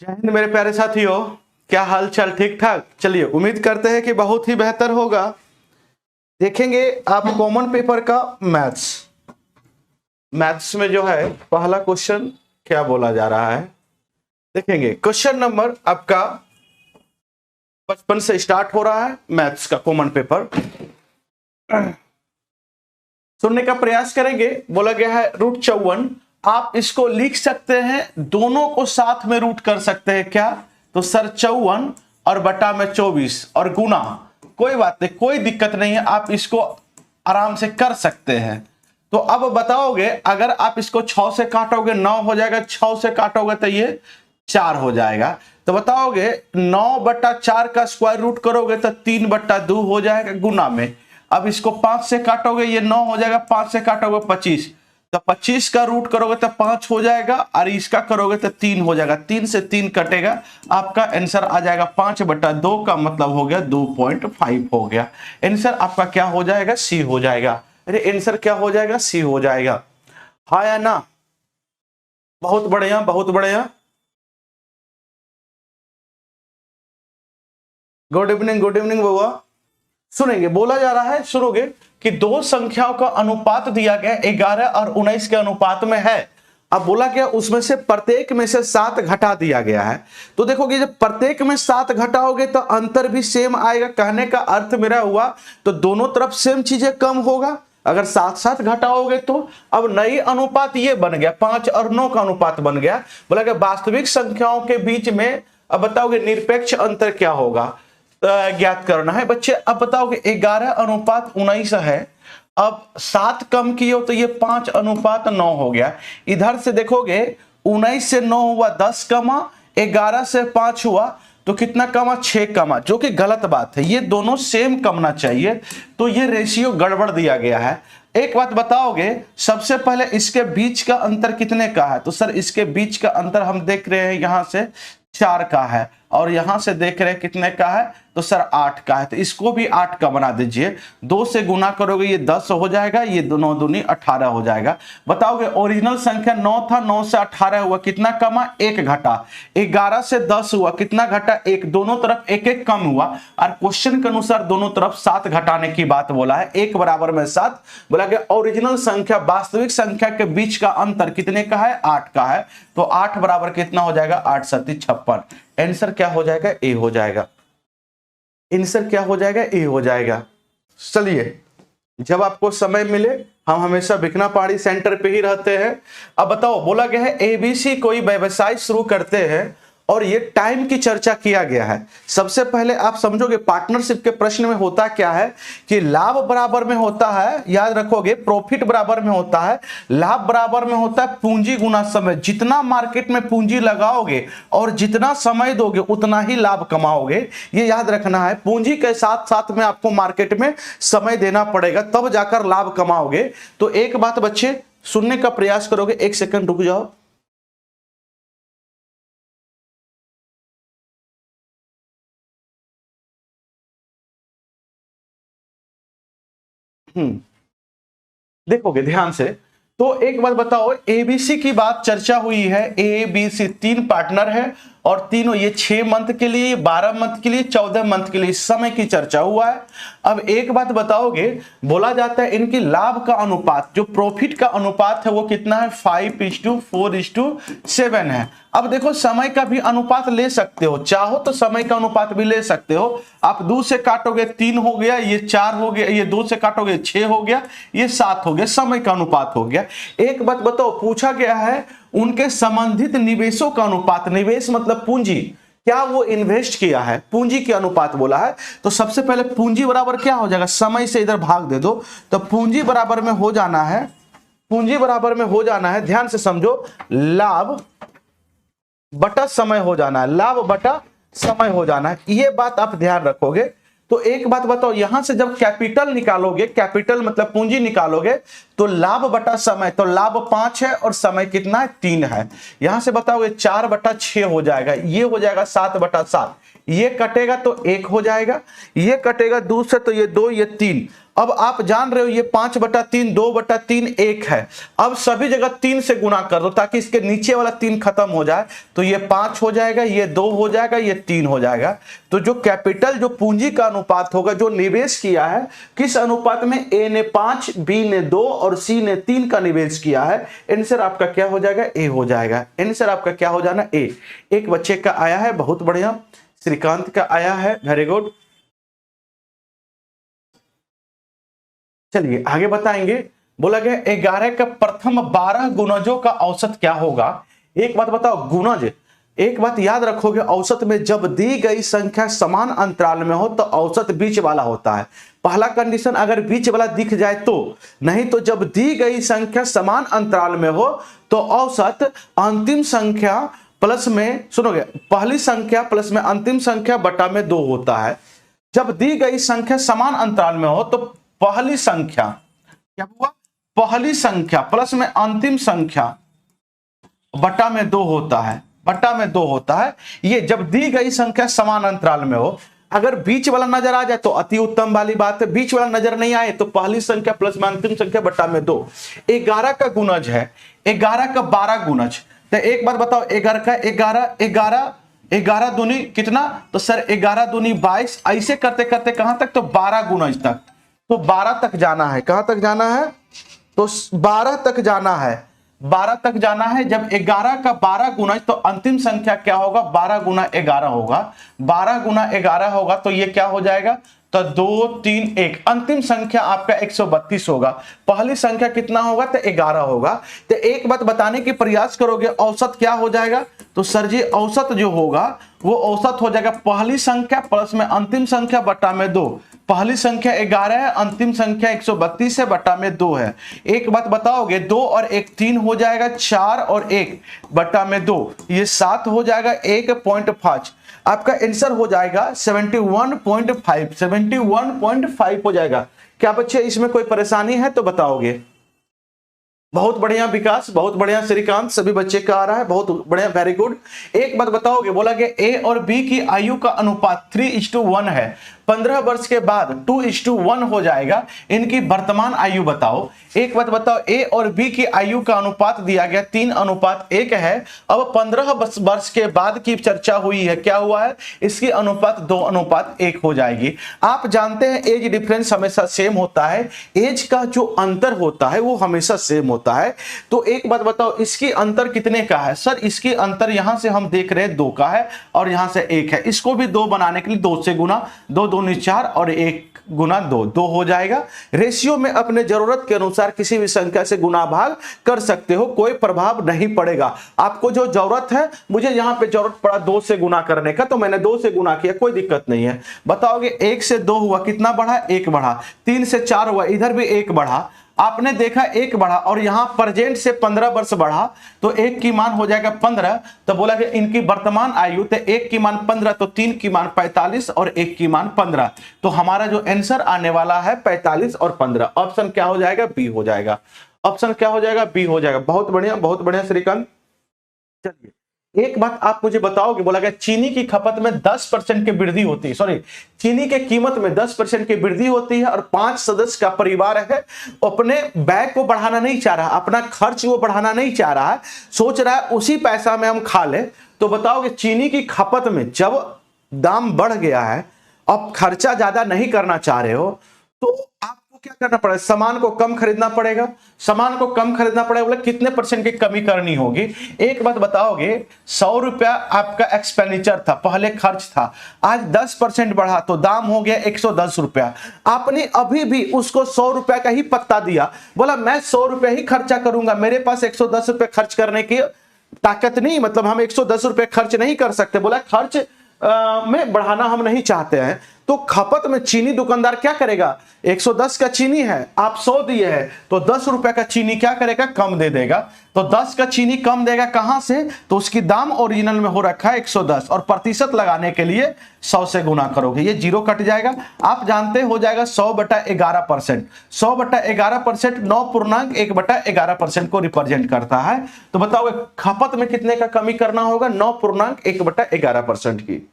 जय हिंद मेरे प्यारे साथियों, क्या हाल चाल? ठीक ठाक? चलिए, उम्मीद करते हैं कि बहुत ही बेहतर होगा। देखेंगे आप कॉमन पेपर का मैथ्स में जो है पहला क्वेश्चन क्या बोला जा रहा है। देखेंगे क्वेश्चन नंबर आपका 55 से स्टार्ट हो रहा है। मैथ्स का कॉमन पेपर सुनने का प्रयास करेंगे। बोला गया है √54। आप इसको लिख सकते हैं, दोनों को साथ में रूट कर सकते हैं। क्या? तो सर 54 और बटा में 24 और गुना, कोई बात नहीं, कोई दिक्कत नहीं है, आप इसको आराम से कर सकते हैं। तो अब बताओगे, अगर आप इसको 6 से काटोगे 9 हो जाएगा, 6 से काटोगे तो ये 4 हो जाएगा। तो बताओगे 9/4 का स्क्वायर रूट करोगे तो 3/2 हो जाएगा गुना में। अब इसको 5 से काटोगे, ये 9 हो जाएगा, 5 से काटोगे 25, तो 25 का रूट करोगे तो 5 हो जाएगा, और इसका करोगे तो 3 हो जाएगा। 3 से 3 कटेगा, आपका आंसर आ जाएगा 5/2 का मतलब हो गया 2.5 हो गया। आंसर आपका क्या हो जाएगा? सी हो जाएगा। अरे आंसर क्या हो जाएगा? सी हो जाएगा। हाँ या ना? बहुत बढ़िया, बहुत बढ़िया। गुड इवनिंग, गुड इवनिंग बाबा। सुनेंगे, बोला जा रहा है, सुनोगे कि दो संख्याओं का अनुपात दिया गया 11 और 19 के अनुपात में है। अब बोला गया उसमें से प्रत्येक में से 7 घटा दिया गया है। तो देखोगे जब प्रत्येक में 7 घटाओगे तो अंतर भी सेम आएगा। कहने का अर्थ मेरा हुआ तो दोनों तरफ सेम चीजें कम होगा। अगर 7-7 घटाओगे तो अब नई अनुपात ये बन गया, 5 और 9 का अनुपात बन गया। बोला गया वास्तविक संख्याओं के बीच में अब बताओगे निरपेक्ष अंतर क्या होगा, ज्ञात करना है बच्चे। अब बताओगे 11:19 है। अब 7 कम किए हो तो ये 5:9 हो गया। इधर से देखोगे 19 से 9 हुआ 10 कमा, 11 से 5 हुआ तो कितना कमा? 6 कमा, जो कि गलत बात है। ये दोनों सेम कमना चाहिए, तो ये रेशियो गड़बड़ दिया गया है। एक बात बताओगे, सबसे पहले इसके बीच का अंतर कितने का है? तो सर इसके बीच का अंतर हम देख रहे हैं यहां से 4 का है, और यहां से देख रहे हैं कितने का है? तो सर 8 का है। तो इसको भी 8 का बना दीजिए। 2 से गुना करोगे ये 10 हो जाएगा, ये 9 दूनी 18 हो जाएगा। बताओगे ओरिजिनल संख्या 9 था, 9 से 18 हुआ, कितना कमा? 1 घटा। 11 से 10 हुआ, कितना घटा? 1। दोनों तरफ 1-1 कम हुआ, और क्वेश्चन के अनुसार दोनों तरफ 7 घटाने की बात बोला है। 1 बराबर में 7। बोला गया ओरिजिनल संख्या वास्तविक संख्या के बीच का अंतर कितने का है? 8 का है। तो 8 बराबर कितना हो जाएगा? 8 7 56। आंसर क्या हो जाएगा? ए हो जाएगा। आंसर क्या हो जाएगा? ए हो जाएगा। चलिए, जब आपको समय मिले, हम हमेशा बिकना पहाड़ी सेंटर पे ही रहते हैं। अब बताओ, बोला गया है एबीसी कोई व्यवसाय शुरू करते हैं और ये टाइम की चर्चा किया गया है। सबसे पहले आप समझोगे पार्टनरशिप के प्रश्न में होता क्या है कि लाभ बराबर में होता है, याद रखोगे, प्रॉफिट बराबर में होता है, लाभ बराबर में होता है पूंजी गुना समय। जितना मार्केट में पूंजी लगाओगे और जितना समय दोगे उतना ही लाभ कमाओगे, ये याद रखना है। पूंजी के साथ साथ में आपको मार्केट में समय देना पड़ेगा, तब जाकर लाभ कमाओगे। तो एक बात बच्चे सुनने का प्रयास करोगे, 1 सेकंड रुक जाओ। देखोगे ध्यान से, तो एक बात बताओ, एबीसी की बात चर्चा हुई है। ए बी सी 3 पार्टनर है, और तीनों ये 6 मंथ के लिए, 12 मंथ के लिए, 14 मंथ के लिए समय की चर्चा हुआ है। अब एक बात बताओगे, बोला जाता है इनकी लाभ का अनुपात, जो प्रॉफिट का अनुपात है वो कितना है? 5:4:7 है। अब देखो समय का भी अनुपात ले सकते हो, चाहो तो समय का अनुपात भी ले सकते हो। आप 2 से काटोगे 3 हो गया, ये 4 हो गया, ये 2 से काटोगे 6 हो गया, ये 7 हो गया, समय का अनुपात हो गया। एक बात बताओ, पूछा गया है उनके संबंधित निवेशों का अनुपात। निवेश मतलब पूंजी, क्या वो इन्वेस्ट किया है, पूंजी के अनुपात बोला है। तो सबसे पहले पूंजी बराबर क्या हो जाएगा? समय से इधर भाग दे दो, तो पूंजी बराबर में हो जाना है, पूंजी बराबर में हो जाना है, ध्यान से समझो, लाभ बटा समय हो जाना है, लाभ बटा समय हो जाना है। ये बात आप ध्यान रखोगे। तो एक बात बताओ, यहां से जब कैपिटल निकालोगे, कैपिटल मतलब पूंजी निकालोगे, तो लाभ बटा समय, तो लाभ 5 है और समय कितना है? 3 है। यहां से बताओगे 4/6 हो जाएगा, ये हो जाएगा 7/7। ये कटेगा तो 1 हो जाएगा, ये कटेगा 2 से तो ये 2, ये 3। अब आप जान रहे हो ये 5/3, 2/3, 1 है। अब सभी जगह 3 से गुना कर दो ताकि इसके नीचे वाला 3 खत्म हो जाए। तो ये 5 हो जाएगा, ये 2 हो जाएगा, ये 3 हो जाएगा। तो जो कैपिटल, जो पूंजी का अनुपात होगा, जो निवेश किया है, किस अनुपात में? ए ने 5, बी ने 2 और सी ने 3 का निवेश किया है। आंसर आपका क्या हो जाएगा? ए हो जाएगा। आंसर आपका क्या हो जाना? ए। एक बच्चे का आया है, बहुत बढ़िया। श्रीकांत का आया है, वेरी गुड। चलिए आगे बताएंगे। बोला गया 11 का प्रथम 12 गुणजों का औसत क्या होगा? एक बात बताओ, गुणज, एक बात याद रखोगे, औसत में जब दी गई संख्या समान अंतराल में हो तो औसत बीच वाला होता है। पहला कंडीशन अगर बीच वाला दिख जाए तो, नहीं तो जब दी गई संख्या समान अंतराल में हो तो औसत अंतिम संख्या प्लस में, सुनोगे, पहली संख्या प्लस में अंतिम संख्या बटा में 2 होता है। जब दी गई संख्या समान अंतराल में हो तो पहली संख्या, क्या हुआ? पहली संख्या प्लस में अंतिम संख्या बटा में 2 होता है, बटा में 2 होता है। ये जब दी गई संख्या समान अंतराल में हो। अगर बीच वाला नजर आ जाए तो अति उत्तम वाली बात है, बीच वाला नजर नहीं आए तो पहली संख्या प्लस में अंतिम संख्या बटा में 2। 11 का गुणज है, 11 का 12 गुणज। तो एक बात बताओ, 11 का 11, 11, 11 दूनी कितना? तो सर 11 दूनी 22। ऐसे करते करते कहां तक? तो 12 गुणज तक। तो 12 तक जाना है। कहां तक जाना है? तो 12 तक जाना है, 12 तक जाना है। जब 11 का 12 गुणज तो अंतिम संख्या क्या होगा? 12 गुना 11 होगा। 12 गुना 11 होगा तो ये क्या हो जाएगा? तो 2, 3, 1। अंतिम संख्या आपका 132 होगा। पहली संख्या कितना होगा? तो 11 होगा। तो एक बात बताने की प्रयास करोगे, औसत क्या हो जाएगा? तो सर जी औसत जो होगा वो औसत हो जाएगा पहली संख्या प्लस में अंतिम संख्या बटा में 2। पहली संख्या 11 है, अंतिम संख्या 132 है, बटा में 2 है। एक बात बताओगे, 2 और 1 3 हो जाएगा, 4 और 1 बटा में 2, ये 7 हो जाएगा, 1.5। आपका आंसर हो जाएगा 71.5, 71.5 हो जाएगा। क्या बच्चे इसमें कोई परेशानी है तो बताओगे? बहुत बढ़िया विकास, बहुत बढ़िया श्रीकांत, सभी बच्चे का आ रहा है, बहुत बढ़िया, वेरी गुड। एक बात बताओगे, बोला कि ए और बी की आयु का अनुपात 3:1 है। 15 वर्ष के बाद 2:1 हो जाएगा। इनकी वर्तमान आयु बताओ। एक बात बताओ, ए और बी की आयु का अनुपात दिया गया 3:1 है। अब 15 वर्ष के बाद की चर्चा हुई है, क्या हुआ है? इसकी अनुपात 2:1 हो जाएगी। आप जानते हैं एज डिफरेंस हमेशा सेम होता है, एज का जो अंतर होता है वो हमेशा सेम होता है। तो एक बात बताओ, इसकी अंतर कितने का है? सर इसकी अंतर यहां से हम देख रहे हैं 2 का है और यहां से 1 है। इसको भी 2 बनाने के लिए 2 से गुना, 2 दूनी 4 और 1 गुना 2, 2 हो जाएगा। रेशियो में अपने जरूरत के अनुसार किसी भी संख्या से गुना भाग कर सकते हो, कोई प्रभाव नहीं पड़ेगा। आपको जो जरूरत है, मुझे यहां पे जरूरत पड़ा 2 से गुना करने का तो मैंने 2 से गुना किया, कोई दिक्कत नहीं है। बताओगे 1 से 2 हुआ, कितना बढ़ा? 1 बढ़ा। 3 से 4 हुआ, इधर भी 1 बढ़ा। आपने देखा 1 बढ़ा और यहां प्रेजेंट से 15 वर्ष बढ़ा तो 1 की मान हो जाएगा 15। तो बोला कि इनकी वर्तमान आयु, तो 1 की मान 15 तो 3 की मान 45 और 1 की मान 15। तो हमारा जो आंसर आने वाला है 45 और 15। ऑप्शन क्या हो जाएगा? बी हो जाएगा। ऑप्शन क्या हो जाएगा? बी हो जाएगा। बहुत बढ़िया, बहुत बढ़िया श्रीकांत। चलिए एक बात आप मुझे बताओगे, बोला गया चीनी की खपत में 10% की वृद्धि होती है, सॉरी चीनी के कीमत में 10% की वृद्धि होती है और 5 सदस्य का परिवार है, अपने बैग को बढ़ाना नहीं चाह रहा, अपना खर्च वो बढ़ाना नहीं चाह रहा है, सोच रहा है उसी पैसा में हम खा ले। तो बताओगे चीनी की खपत में जब दाम बढ़ गया है, अब खर्चा ज्यादा नहीं करना चाह रहे हो तो आपको क्या करना पड़ेगा? सामान को कम खरीदना पड़ेगा। सामान को कम खरीदना पड़ेगा, बोले कितने % की कमी करनी होगी? एक बात बताओगे, 100 रुपया आपका एक्सपेंडिचर था, पहले खर्च था, आज 10% बढ़ा तो दाम हो गया 110 रुपया। आपने अभी भी उसको 100 रुपया का ही पत्ता दिया, बोला मैं 100 रुपया ही खर्चा करूंगा, मेरे पास 110 रुपये खर्च करने की ताकत नहीं, मतलब हम 110 रुपये खर्च नहीं कर सकते। बोला खर्च में बढ़ाना हम नहीं चाहते हैं। तो खपत में चीनी दुकानदार क्या करेगा? 110 का चीनी है, आप 100 दिए हैं तो 10 रुपए का चीनी क्या करेगा? कम दे देगा। तो 10 का चीनी कम देगा कहां से? तो उसकी दाम ओरिजिनल में हो रखा है 110 और प्रतिशत लगाने के लिए 100 से गुना करोगे, ये 0 कट जाएगा। आप जानते हो जाएगा 100/11%। 100/11% 9.1/11% को रिप्रेजेंट करता है। तो बताओ खपत में कितने का कमी करना होगा? 9.1/11% की।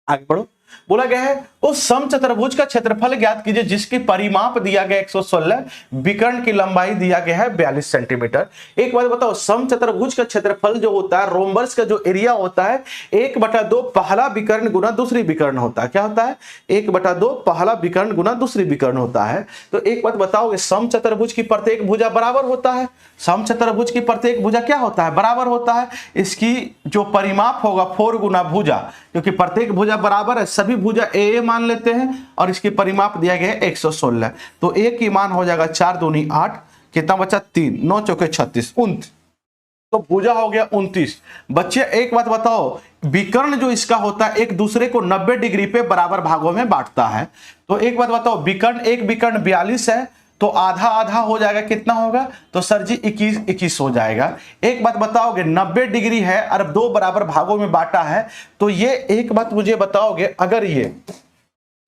आगे बढ़ो। बोला गया है उस समचतुर्भुज का क्षेत्रफल ज्ञात कीजिए जिसकी परिमाप दिया गया 116, विकर्ण की लंबाई दिया गया है 42 सेंटीमीटर। एक बात बताओ, समचतुर्भुज का क्षेत्रफल जो होता है, रोम्बस का जो एरिया होता है 1/2 पहला विकर्ण गुना दूसरी विकर्ण होता है। क्या होता है? 1/2 पहला विकर्ण गुना दूसरी विकर्ण होता है। तो एक बात बताओगे, समचतुर्भुज की प्रत्येक भुजा बराबर होता है। समचतुर्भुज की प्रत्येक भुजा क्या होता है? बराबर होता है। इसकी जो परिमाप होगा 4 गुना भुजा, क्योंकि प्रत्येक भुजा बराबर है, सभी भुजा ए मान लेते हैं और इसकी परिमाप दिया गया है 116। तो ए की मान हो जाएगा 4 दूनी 8, कितना बचा? 3, 9 चौके 36, 29। तो भुजा हो गया 29। बच्चे एक बात बताओ, विकर्ण जो इसका होता है एक दूसरे को 90 डिग्री पे बराबर भागों में बांटता है। तो एक बात बताओ, विकर्ण एक विकर्ण 42 है, तो आधा आधा हो जाएगा, कितना होगा? तो सर जी 21 हो जाएगा। एक बात बताओगे, 90 डिग्री है और 2 बराबर भागों में बांटा है, तो ये एक बात मुझे बताओगे, अगर ये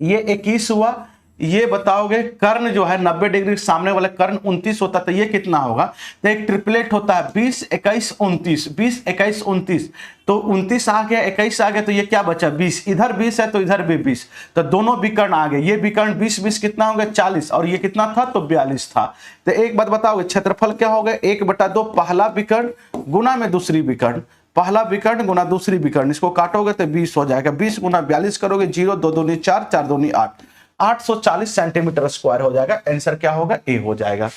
21 हुआ, ये बताओगे कर्ण जो है 90 डिग्री सामने वाला कर्ण 29 होता, तो ये कितना होगा? तो एक ट्रिपलेट होता है 20 21 29, 20 21 29, तो 29 आ गया, 21 आ गया, तो ये क्या बचा? 20। इधर 20 है तो इधर भी 20, तो दोनों विकर्ण आ गए। ये विकर्ण 20 20 कितना हो गया? 40, और ये कितना था? तो 42 था। तो एक बात बताओगे, क्षेत्रफल क्या हो गया? 1/2 पहला विकर्ण गुना में दूसरी विकर्ण, पहला विकर्ण गुना दूसरी विकर्ण, इसको काटोगे तो 20 हो जाएगा। 20 गुना 42 करोगे, 0 2 दूनी 4, 4 दूनी 8, 840 सेंटीमीटर स्क्वायर हो जाएगा। आंसर क्या होगा? ए हो जाएगा।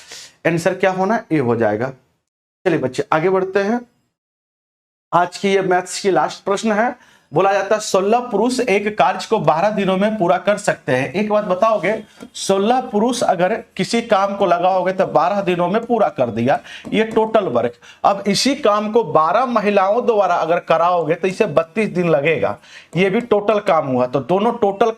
आंसर क्या होना? ए हो जाएगा। चलिए बच्चे आगे बढ़ते हैं। आज की ये मैथ्स की लास्ट प्रश्न है। बोला जाता है 16 पुरुष एक कार्य को 12 दिनों में पूरा कर सकते हैं। एक बात बताओगे, 16 पुरुष अगर किसी काम को लगाओगे तो 12 दिनों में पूरा कर दिया, ये टोटल वर्क। अब इसी काम को 12 महिलाओं द्वारा अगर कराओगे तो इसे 32 दिन लगेगा। ये भी टोटल काम हुआ। तो दोनों टोटल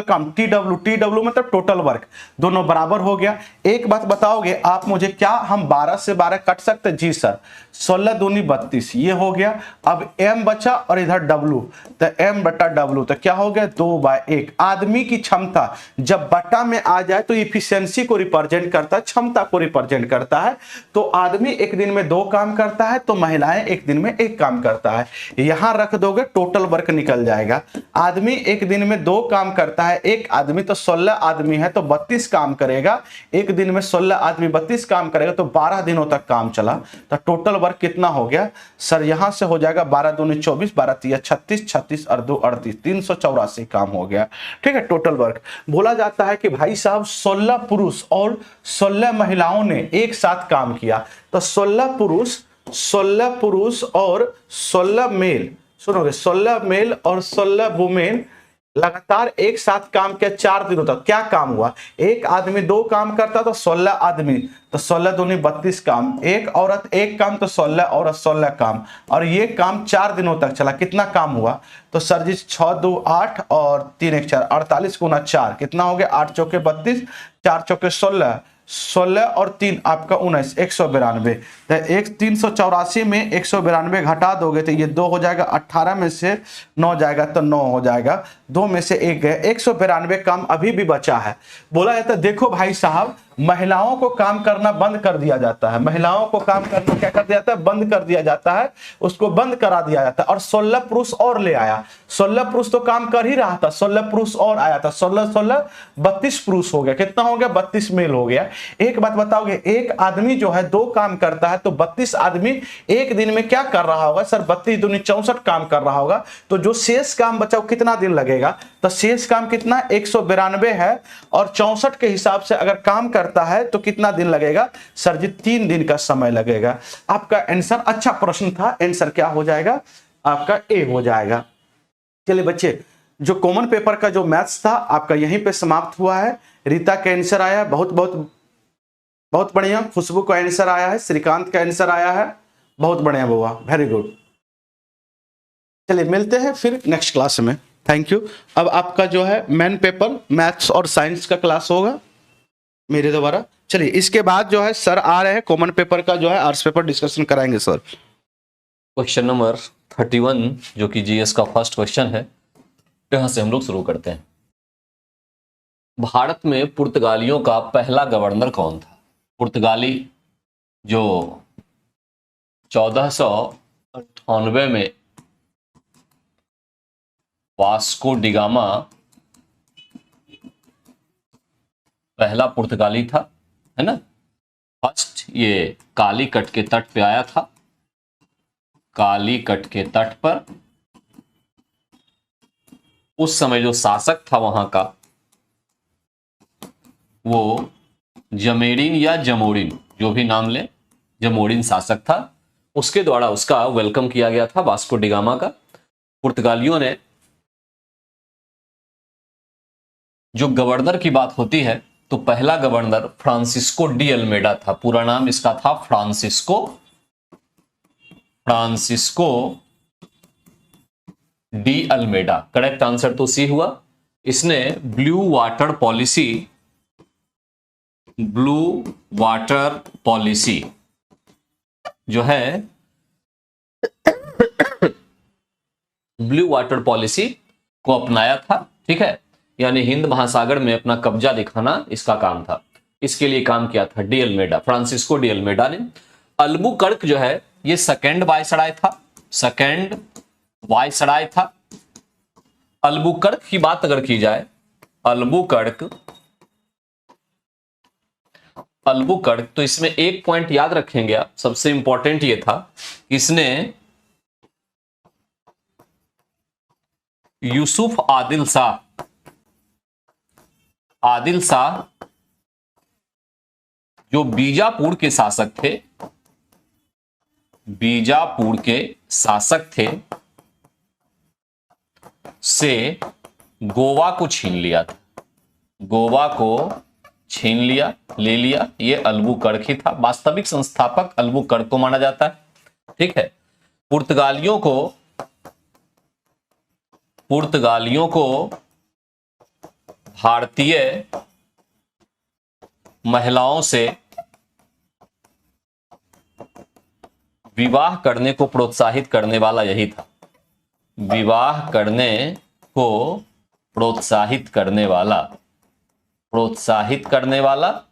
काम टी डब्ल्यू मतलब टोटल वर्क, दोनों बराबर हो गया। एक बात बताओगे आप मुझे, क्या हम 12 से 12 कट सकते? जी सर। 16 दूनी 32, ये हो गया। अब m बचा और इधर w, तो m बटा w, तो क्या हो गया? 2/1। आदमी की क्षमता जब बटा में आ जाए तो इफिशियंसी को रिप्रेजेंट करता है, क्षमता को रिप्रेजेंट करता है। तो आदमी एक दिन में 2 काम करता है, तो महिलाएं एक दिन में 1 काम करता है। यहां रख दोगे, टोटल वर्क निकल जाएगा। आदमी एक दिन में 2 काम करता है, एक आदमी, तो 16 आदमी है तो 32 काम करेगा। एक दिन में 16 आदमी 32 काम करेगा, तो 12 दिनों तक काम चला। तो टोटल वर्क कितना हो गया? सर यहां से हो जाएगा 12 दूनी 24, 12 तिया 36, 36 और 2 38, 384 काम हो गया। ठीक है, टोटल वर्क। बोला जाता है कि भाई साहब 16 पुरुष और 16 महिलाओं ने एक साथ काम किया। तो 16 पुरुष और 16 मेल, सुनोगे, 16 मेल और 16 वुमेन लगातार एक साथ काम किया 4 दिनों तक। क्या काम हुआ? एक आदमी 2 काम करता तो 16 आदमी, तो 16 दूनी 32 काम। एक औरत 1 काम, तो 16 औरत 16 काम, और ये काम 4 दिनों तक चला। कितना काम हुआ? तो सर जी 6 2 8 और 3 1 4, 48 गुना 4 कितना हो गया? 8 चौके 32, 4 चौके 16, 16 और 3 आपका 19, 192। तो 384 में 192 घटा दोगे तो ये 2 हो जाएगा। 18 में से 9 जाएगा तो 9 हो जाएगा। 2 में से 1 गए, 192 काम अभी भी बचा है। बोला जाता है देखो भाई साहब, महिलाओं को काम करना बंद कर दिया जाता है। महिलाओं को काम करना क्या कर दिया जाता है? बंद कर दिया जाता है, उसको बंद करा दिया जाता है। और 16 पुरुष और ले आया। 16 पुरुष तो काम कर ही रहा था, 16 पुरुष और आया था। 16 16 32 पुरुष हो गया। कितना हो गया? 32 मेल हो गया। एक बात बताओगे, एक आदमी जो है 2 काम करता है, तो 32 आदमी एक दिन में क्या कर रहा होगा? सर 32 दूनी 64 काम कर रहा होगा। तो जो शेष काम बचा वो कितना दिन लगेगा? तो शेष काम कितना? 192 है, और 64 के हिसाब से अगर काम करता है तो कितना दिन लगेगा? सर जी 3 दिन का समय लगेगा। आपका आंसर, अच्छा प्रश्न था, आंसर क्या हो जाएगा? आपका ए हो जाएगा। चलिए बच्चे, जो कॉमन पेपर का जो मैथ्स था आपका यहीं पे समाप्त हुआ है। रीता का आंसर आया है, बहुत बहुत बहुत बढ़िया। खुशबू का आंसर आया है, श्रीकांत का आंसर आया है, बहुत बढ़िया बुआ, वेरी गुड। चलिए मिलते हैं फिर नेक्स्ट क्लास में। Thank you. अब आपका जो है मेन पेपर मैथ्स और साइंस का क्लास होगा मेरे द्वारा। चलिए इसके बाद जो है सर आ रहे हैं, कॉमन पेपर का जो है आर्ट्स पेपर डिस्कशन कराएंगे सर। क्वेश्चन नंबर 31 जो कि जीएस का फर्स्ट क्वेश्चन है, यहां से हम लोग शुरू करते हैं। भारत में पुर्तगालियों का पहला गवर्नर कौन था? पुर्तगाली जो 1498 में वास्को डिगामा पहला पुर्तगाली था, है ना। फर्स्ट ये कालीकट के तट पे आया था, कालीकट के तट पर। उस समय जो शासक था वहां का वो जमेरिन या जमोरिन, जो भी नाम ले, जमोरिन शासक था। उसके द्वारा उसका वेलकम किया गया था, वास्को डी गामा का। पुर्तगालियों ने, जो गवर्नर की बात होती है तो पहला गवर्नर फ्रांसिस्को डी अल्मेडा था। पूरा नाम इसका था Francisco de Almeida. Correct answer तो सी हुआ। इसने ब्लू वाटर पॉलिसी जो है, ब्लू वाटर पॉलिसी को अपनाया था, ठीक है। यानी हिंद महासागर में अपना कब्जा दिखाना इसका काम था। इसके लिए काम किया था de Almeida, Francisco de Almeida ने। अल्बुकर्क जो है ये सेकंड वायसराय था। अल्बुकर्क की बात अगर की जाए, अल्बुकर्क तो इसमें एक पॉइंट याद रखेंगे आप, सबसे इंपॉर्टेंट ये था, इसने यूसुफ आदिल शाह जो बीजापुर के शासक थे से गोवा को छीन लिया। ये अल्बुकर्क ही था। वास्तविक संस्थापक अल्बुकर्क को माना जाता है, ठीक है। पुर्तगालियों को भारतीय महिलाओं से विवाह करने को प्रोत्साहित करने वाला यही था। विवाह करने को प्रोत्साहित करने वाला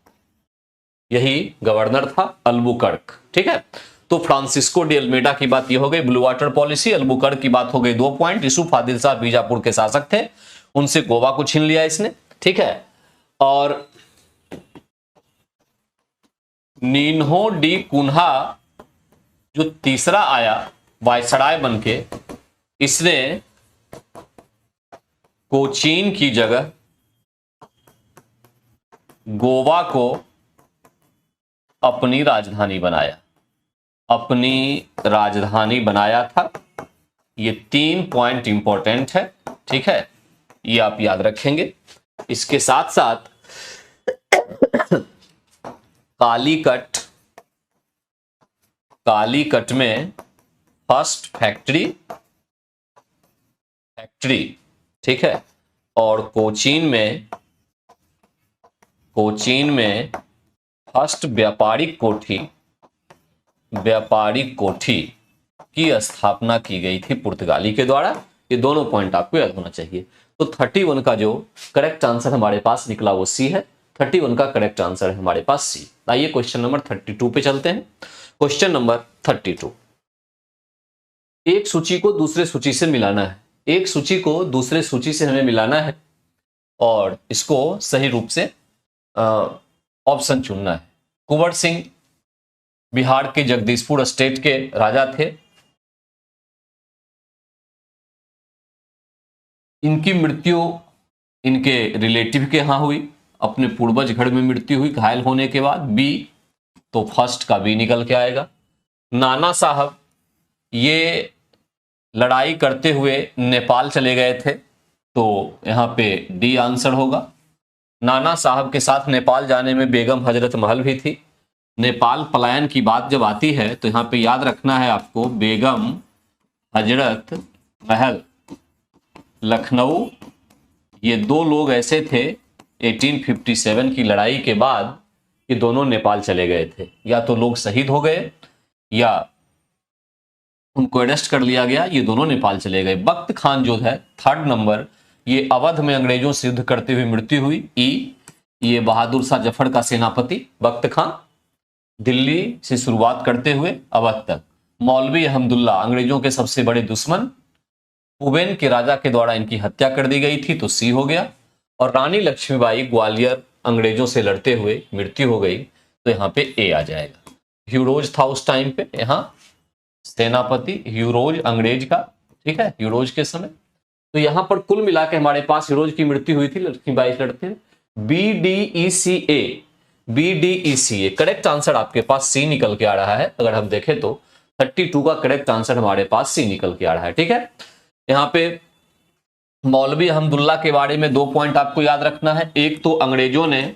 यही गवर्नर था, अल्बुकर्क, ठीक है। तो फ्रांसिस्को डी अल्मेडा की बात ये हो गई, ब्लू वाटर पॉलिसी। अल्बुकर्क की बात हो गई 2 पॉइंट। यूसुफ आदिल शाह बीजापुर के शासक थे, उनसे गोवा को छीन लिया इसने, ठीक है। और नीन्हो डी कुन्हा जो तीसरा आया वायसराय बनके, इसने कोचीन की जगह गोवा को अपनी राजधानी बनाया था। ये 3 पॉइंट इंपॉर्टेंट है, ठीक है, ये आप याद रखेंगे। इसके साथ साथ कालीकट में फर्स्ट फैक्ट्री, ठीक है। और कोचीन में फर्स्ट व्यापारिक कोठी की स्थापना की गई थी पुर्तगाली के द्वारा। ये दोनों पॉइंट आपको याद होना चाहिए। तो 31 का जो करेक्ट आंसर हमारे पास निकला वो सी है। 31 का करेक्ट आंसर है हमारे पास सी। आइए क्वेश्चन नंबर 32 पे चलते हैं। क्वेश्चन नंबर 32, एक सूची को दूसरे सूची से मिलाना है। एक सूची को दूसरे सूची से हमें मिलाना है और इसको सही रूप से ऑप्शन चुनना है। कुंवर सिंह बिहार के जगदीशपुर स्टेट के राजा थे। इनकी मृत्यु इनके रिलेटिव के यहां हुई, अपने पूर्वज घर में मृत्यु हुई घायल होने के बाद। बी, तो फर्स्ट का बी निकल के आएगा। नाना साहब ये लड़ाई करते हुए नेपाल चले गए थे, तो यहां पे डी आंसर होगा। नाना साहब के साथ नेपाल जाने में बेगम हजरत महल भी थी। नेपाल पलायन की बात जब आती है तो यहां पे याद रखना है आपको, बेगम हजरत महल, लखनऊ, ये 2 लोग ऐसे थे 1857 की लड़ाई के बाद ये दोनों नेपाल चले गए थे। या तो लोग शहीद हो गए या उनको अरेस्ट कर लिया गया, ये दोनों नेपाल चले गए। बख्त खान जो है 3rd नंबर, ये अवध में अंग्रेजों से युद्ध करते हुए मृत्यु हुई। ई, ये बहादुर शाह जफर का सेनापति बख्त खान, दिल्ली से शुरुआत करते हुए अवध तक। मौलवी अहमदुल्ला अंग्रेजों के सबसे बड़े दुश्मन, उबेन के राजा के द्वारा इनकी हत्या कर दी गई थी, तो सी हो गया। और रानी लक्ष्मीबाई ग्वालियर अंग्रेजों से लड़ते हुए मृत्यु हो गई, तो यहाँ पे ए आ जाएगा। ह्यूरोज था उस टाइम पे, यहाँ सेनापति ह्यूरोज अंग्रेज का, ठीक है, ह्यूरोज के समय। तो यहां पर कुल मिला के हमारे पास हीरोज की मृत्यु हुई थी, लक्ष्मीबाई से लड़ते हुए। BDECA करेक्ट आंसर आपके पास सी निकल के आ रहा है। अगर हम देखें तो 32 का करेक्ट आंसर हमारे पास सी निकल के आ रहा है, ठीक है। यहां पे मौलवी अहमदुल्ला के बारे में 2 पॉइंट आपको याद रखना है। एक तो अंग्रेजों ने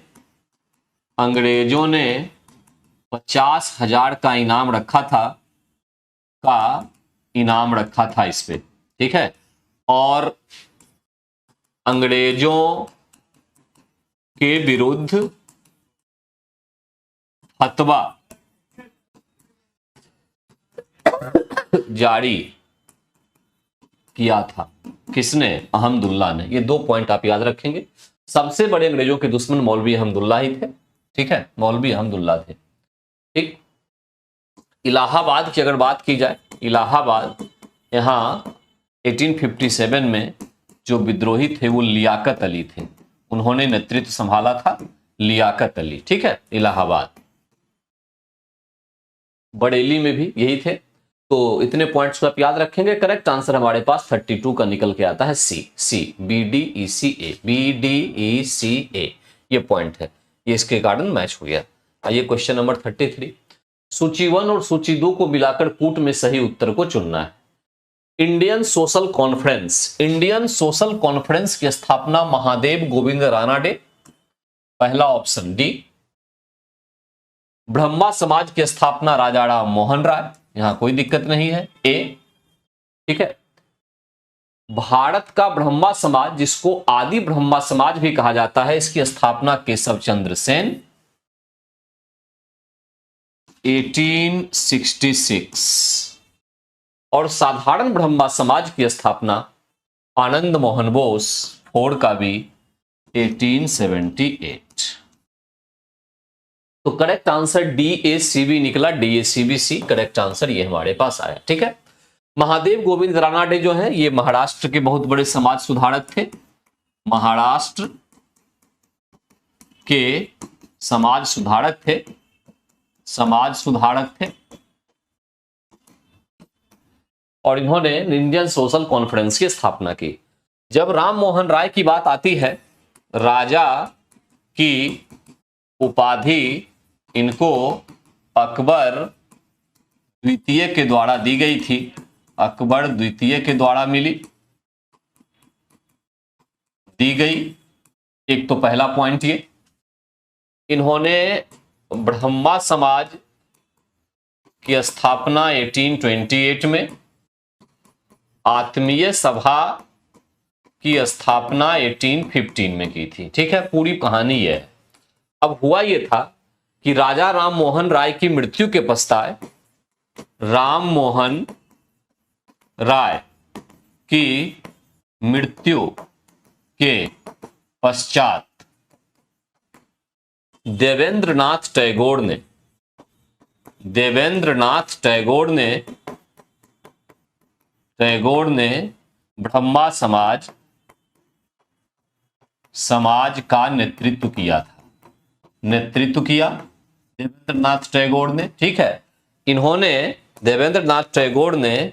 50,000 का इनाम रखा था इस पे, ठीक है। और अंग्रेजों के विरुद्ध फतवा जारी किया था, किसने? अहमदुल्ला ने। ये 2 पॉइंट आप याद रखेंगे। सबसे बड़े अंग्रेजों के दुश्मन मौलवी अहमदुल्ला ही थे, ठीक है, मौलवी अहमदुल्ला थे, ठीक। इलाहाबाद की अगर बात की जाए, इलाहाबाद यहां 1857 में जो विद्रोही थे वो लियाकत अली थे, उन्होंने नेतृत्व संभाला था, लियाकत अली, ठीक है। इलाहाबाद, बरेली में भी यही थे। तो इतने पॉइंट्स को आप याद रखेंगे। करेक्ट आंसर हमारे पास 32 का निकल के आता है सी BDECA ये पॉइंट है, ये इसके कारण मैच हो गया। आइए क्वेश्चन नंबर 33। सूची 1 और सूची 2 को मिलाकर कूट में सही उत्तर को चुनना है। इंडियन सोशल कॉन्फ्रेंस की स्थापना महादेव गोविंद रानाडे, पहला ऑप्शन डी। ब्रह्मा समाज की स्थापना राजा राम मोहन राय, यहां कोई दिक्कत नहीं है, ए, ठीक है। भारत का ब्रह्मा समाज, जिसको आदि ब्रह्मा समाज भी कहा जाता है, इसकी स्थापना केशव चंद्र सेन, 1866। और साधारण ब्रह्मा समाज की स्थापना आनंद मोहन बोस, 4 का भी, 1878। तो करेक्ट आंसर DACB निकला, DACBC करेक्ट आंसर ये हमारे पास आया, ठीक है। महादेव गोविंद रानाडे जो है ये महाराष्ट्र के बहुत बड़े समाज सुधारक थे, महाराष्ट्र के समाज सुधारक थे। और इन्होंने इंडियन सोशल कॉन्फ्रेंस की स्थापना की। जब राम मोहन राय की बात आती है, राजा की उपाधि इनको अकबर द्वितीय के द्वारा दी गई थी, अकबर द्वितीय के द्वारा दी गई। एक तो पहला पॉइंट ये, इन्होंने ब्रह्मा समाज की स्थापना 1828 में, आत्मीय सभा की स्थापना 1815 में की थी, ठीक है। पूरी कहानी यह है। अब हुआ यह था कि राजा राम मोहन राय की मृत्यु के पश्चात, राम मोहन राय की मृत्यु के पश्चात देवेंद्रनाथ टैगोर ने ब्रह्मा समाज का नेतृत्व किया देवेंद्रनाथ टैगोर ने, ठीक है। इन्होंने, देवेंद्रनाथ टैगोर ने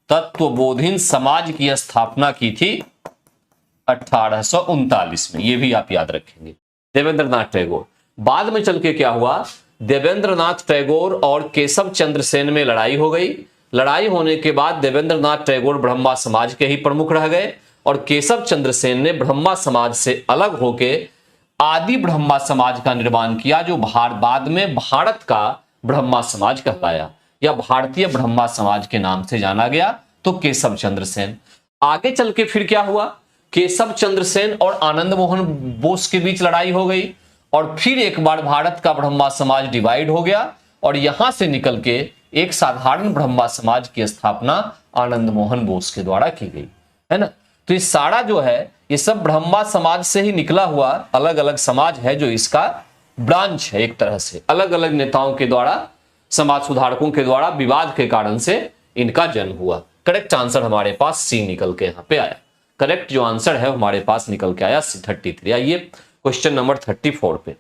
तत्वबोधिन समाज की स्थापना की थी 1839 में, ये भी आप याद रखेंगे, देवेंद्रनाथ टैगोर। बाद में चल के क्या हुआ, देवेंद्रनाथ टैगोर और केशव चंद्र सेन में लड़ाई हो गई। लड़ाई होने के बाद देवेंद्रनाथ टैगोर ब्रह्मा समाज के ही प्रमुख रह गए और केशव चंद्र सेन ने ब्रह्मा समाज से अलग होके आदि ब्रह्मा समाज का निर्माण किया, जो बाद में भारत का ब्रह्मा समाज कहलाया या भारतीय ब्रह्मा समाज के नाम से जाना गया। तो केशव चंद्र सेन। आगे चल के फिर क्या हुआ, केशव चंद्र सेन और आनंद मोहन बोस के बीच लड़ाई हो गई और फिर एक बार भारत का ब्रह्मा समाज डिवाइड हो गया और यहां से निकल के एक साधारण ब्रह्मा समाज की स्थापना आनंद मोहन बोस के द्वारा की गई, है ना। तो ये सारा जो है ये सब ब्रह्मा समाज से ही निकला हुआ अलग अलग समाज है, जो इसका ब्रांच है। एक तरह से अलग अलग नेताओं के द्वारा, समाज सुधारकों के द्वारा विवाद के कारण से इनका जन्म हुआ। करेक्ट आंसर हमारे पास सी निकल के यहां पे आया। करेक्ट जो आंसर है हमारे पास निकल के आया 33। आइए क्वेश्चन नंबर 34 पे।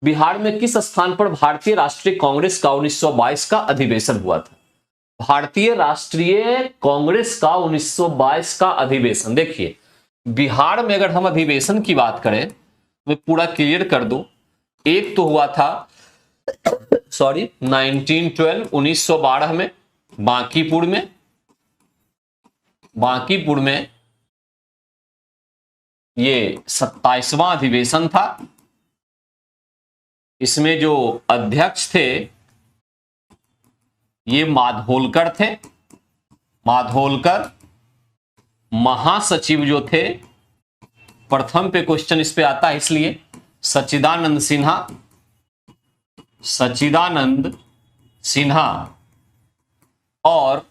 बिहार में किस स्थान पर भारतीय राष्ट्रीय कांग्रेस का 1922 का अधिवेशन हुआ था? भारतीय राष्ट्रीय कांग्रेस का 1922 का अधिवेशन। देखिए बिहार में अगर हम अधिवेशन की बात करें, मैं पूरा क्लियर कर दूं, एक तो हुआ था 1912 1912 में बांकीपुर में ये 27वां अधिवेशन था। इसमें जो अध्यक्ष थे ये माधोलकर थे। माधोलकर महासचिव जो थे, प्रथम पे क्वेश्चन इस पे आता है इसलिए सच्चिदानंद सिन्हा और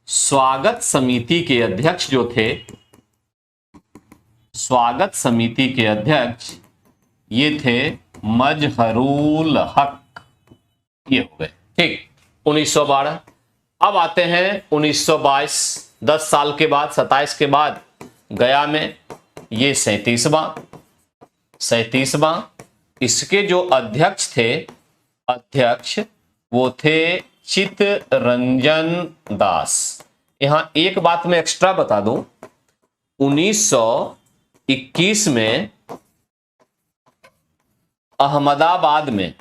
स्वागत समिति के अध्यक्ष जो थे, स्वागत समिति के अध्यक्ष ये थे मजहरुल हक। ये हो गए, ठीक। 1912। अब आते हैं 1922, 10 साल के बाद, 27 के बाद गया में ये 37वां। इसके जो अध्यक्ष थे, अध्यक्ष वो थे चित्तरंजन दास। यहां एक बात मैं एक्स्ट्रा बता दूं, 1921 में अहमदाबाद में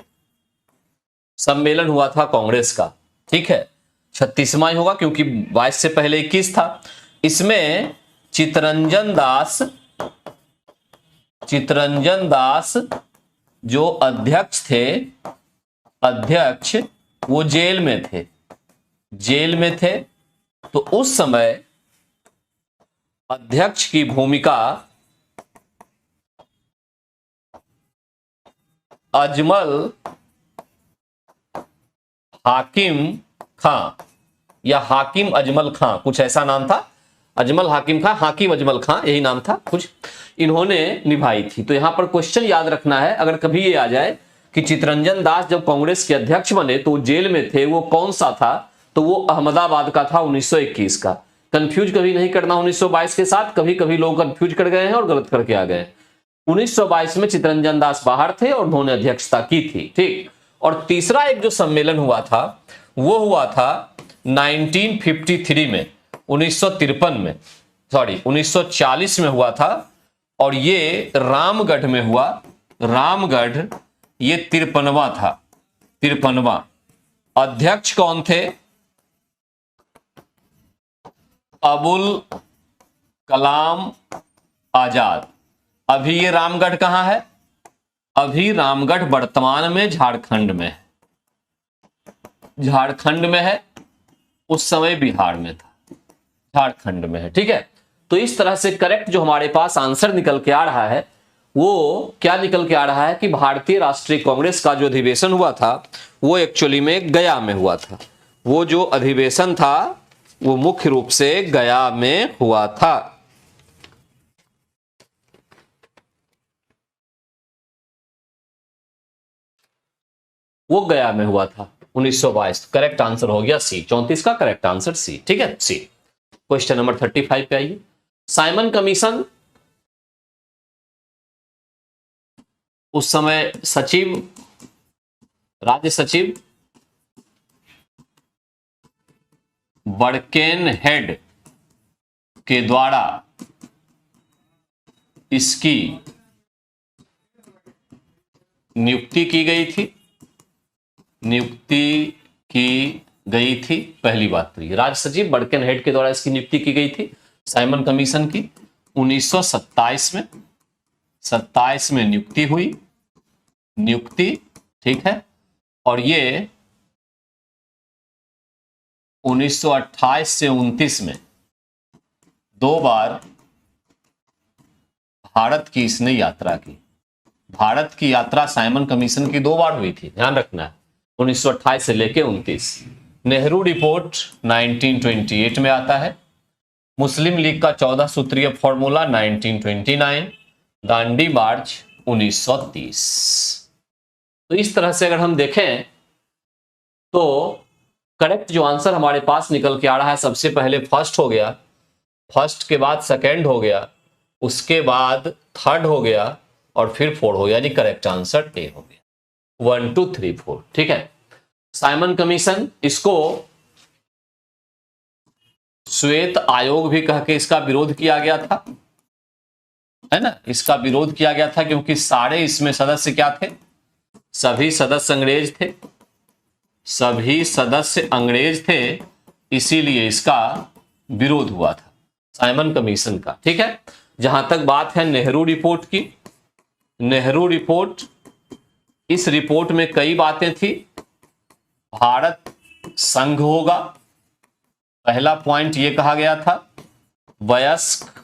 सम्मेलन हुआ था कांग्रेस का, ठीक है। 36वां ही होगा क्योंकि 22 से पहले 21 था। इसमें चित्तरंजन दास जो अध्यक्ष थे, अध्यक्ष वो जेल में थे। तो उस समय अध्यक्ष की भूमिका अजमल हाकिम खां या हाकिम अजमल खां, कुछ ऐसा नाम था। अजमल हाकिम खां, हाकिम अजमल खां, यही नाम था कुछ, इन्होंने निभाई थी। तो यहां पर क्वेश्चन याद रखना है, अगर कभी ये आ जाए कि चित्तरंजन दास जब कांग्रेस के अध्यक्ष बने तो जेल में थे, वो कौन सा था? तो वो अहमदाबाद का था 1921 का। कंफ्यूज कभी नहीं करना 1922 के साथ, कभी कभी लोग कंफ्यूज कर गए हैं और गलत करके आ गए। 1922 में चित्तरंजन दास बाहर थे और उन्होंने अध्यक्षता की थी, ठीक। और तीसरा एक जो सम्मेलन हुआ था वो हुआ था 1953 में, 1940 में हुआ था, और ये रामगढ़ में हुआ। रामगढ़ ये 53वां था, 53वां। अध्यक्ष कौन थे? अबुल कलाम आजाद। अभी ये रामगढ़ कहां है? अभी रामगढ़ वर्तमान में झारखंड में है, उस समय बिहार में था, झारखंड में है, ठीक है। तो इस तरह से करेक्ट जो हमारे पास आंसर निकल के आ रहा है वो क्या निकल के आ रहा है कि भारतीय राष्ट्रीय कांग्रेस का जो अधिवेशन हुआ था वो एक्चुअली में गया में हुआ था। वो जो अधिवेशन था वो मुख्य रूप से गया में हुआ था। वो गया में हुआ था 1922। करेक्ट आंसर हो गया सी, 34 का करेक्ट आंसर सी, ठीक है, सी। क्वेश्चन नंबर 35 पे आइए। साइमन कमीशन उस समय सचिव, राज्य सचिव बर्केनहेड के द्वारा इसकी नियुक्ति की गई थी। पहली बात तो ये राज्य सचिव बर्केनहेड के द्वारा इसकी नियुक्ति की गई थी साइमन कमीशन की। 1927 में नियुक्ति हुई, ठीक है। और ये 1928 से 29 में 2 बार भारत की इसने यात्रा की। भारत की यात्रा साइमन कमीशन की 2 बार हुई थी, ध्यान रखना है, 1928 से लेके 29। नेहरू रिपोर्ट 1928 में आता है। मुस्लिम लीग का 14 सूत्रीय फॉर्मूला 1929। दांडी मार्च 1930। तो इस तरह से अगर हम देखें तो करेक्ट जो आंसर हमारे पास निकल के आ रहा है, सबसे पहले फर्स्ट हो गया, फर्स्ट के बाद सेकंड हो गया, उसके बाद थर्ड हो गया और फिर फोर्थ हो गया, यानी करेक्ट आंसर ए हो गया। 1 2 3 4, ठीक है। साइमन कमीशन, इसको श्वेत आयोग भी कह के इसका विरोध किया गया था, है ना, इसका विरोध किया गया था क्योंकि सारे इसमें सदस्य क्या थे, सभी सदस्य अंग्रेज थे, सभी सदस्य अंग्रेज थे, इसीलिए इसका विरोध हुआ था साइमन कमीशन का, ठीक है। जहां तक बात है नेहरू रिपोर्ट की, नेहरू रिपोर्ट, इस रिपोर्ट में कई बातें थी। भारत संघ होगा, पहला पॉइंट ये कहा गया था। वयस्क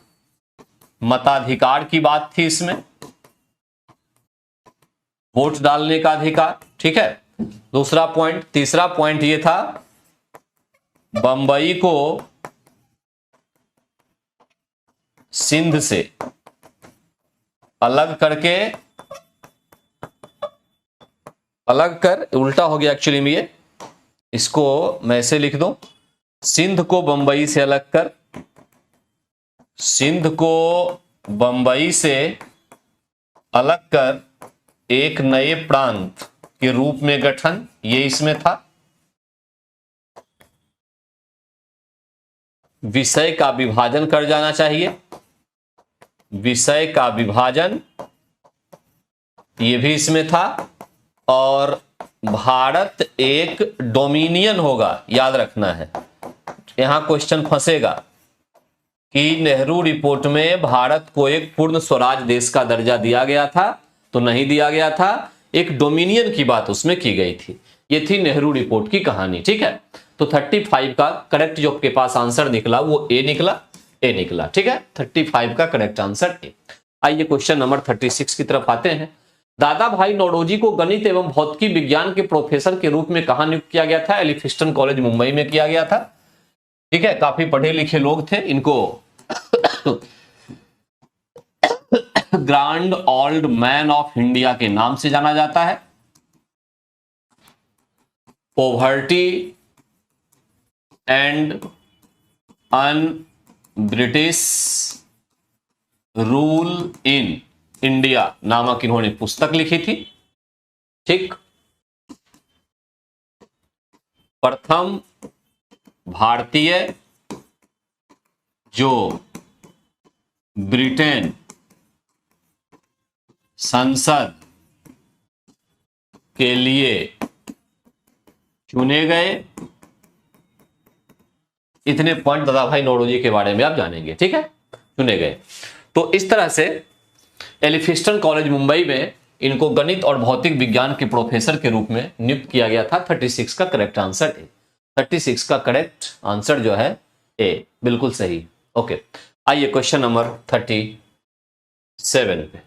मताधिकार की बात थी इसमें, वोट डालने का अधिकार, ठीक है। दूसरा पॉइंट, तीसरा पॉइंट ये था बंबई को सिंध से अलग करके, अलग कर, उल्टा हो गया एक्चुअली में, ये इसको मैं ऐसे लिख दूं, सिंध को बंबई से अलग कर, सिंध को बंबई से अलग कर एक नए प्रांत के रूप में गठन, ये इसमें था। विषय का विभाजन कर जाना चाहिए, विषय का विभाजन, ये भी इसमें था। और भारत एक डोमिनियन होगा, याद रखना है, यहां क्वेश्चन फंसेगा कि नेहरू रिपोर्ट में भारत को एक पूर्ण स्वराज देश का दर्जा दिया गया था, तो नहीं दिया गया था, एक डोमिनियन की बात उसमें की गई थी। ये थी नेहरू रिपोर्ट की कहानी, ठीक है। तो 35 का करेक्ट जो आपके पास आंसर निकला वो ए निकला, ए निकला, ठीक है। 35 का करेक्ट आंसर ए। आइए क्वेश्चन नंबर 36 की तरफ आते हैं। दादा भाई नौरोजी को गणित एवं भौतिकी विज्ञान के प्रोफेसर के रूप में कहां नियुक्त किया गया था? एलिफिस्टन कॉलेज मुंबई में किया गया था, ठीक है। काफी पढ़े लिखे लोग थे, इनको grand old man of India के नाम से जाना जाता है। Poverty and un British rule in India नामक इन्होंने पुस्तक लिखी थी, ठीक। प्रथम भारतीय जो ब्रिटेन संसद के लिए चुने गए। इतने पॉइंट दादा भाई नौरोजी के बारे में आप जानेंगे, ठीक है, चुने गए। तो इस तरह से एलिफिस्टन कॉलेज मुंबई में इनको गणित और भौतिक विज्ञान के प्रोफेसर के रूप में नियुक्त किया गया था। 36 का करेक्ट आंसर ए, 36 का करेक्ट आंसर जो है ए, बिल्कुल सही। ओके, आइए क्वेश्चन नंबर 37 पे।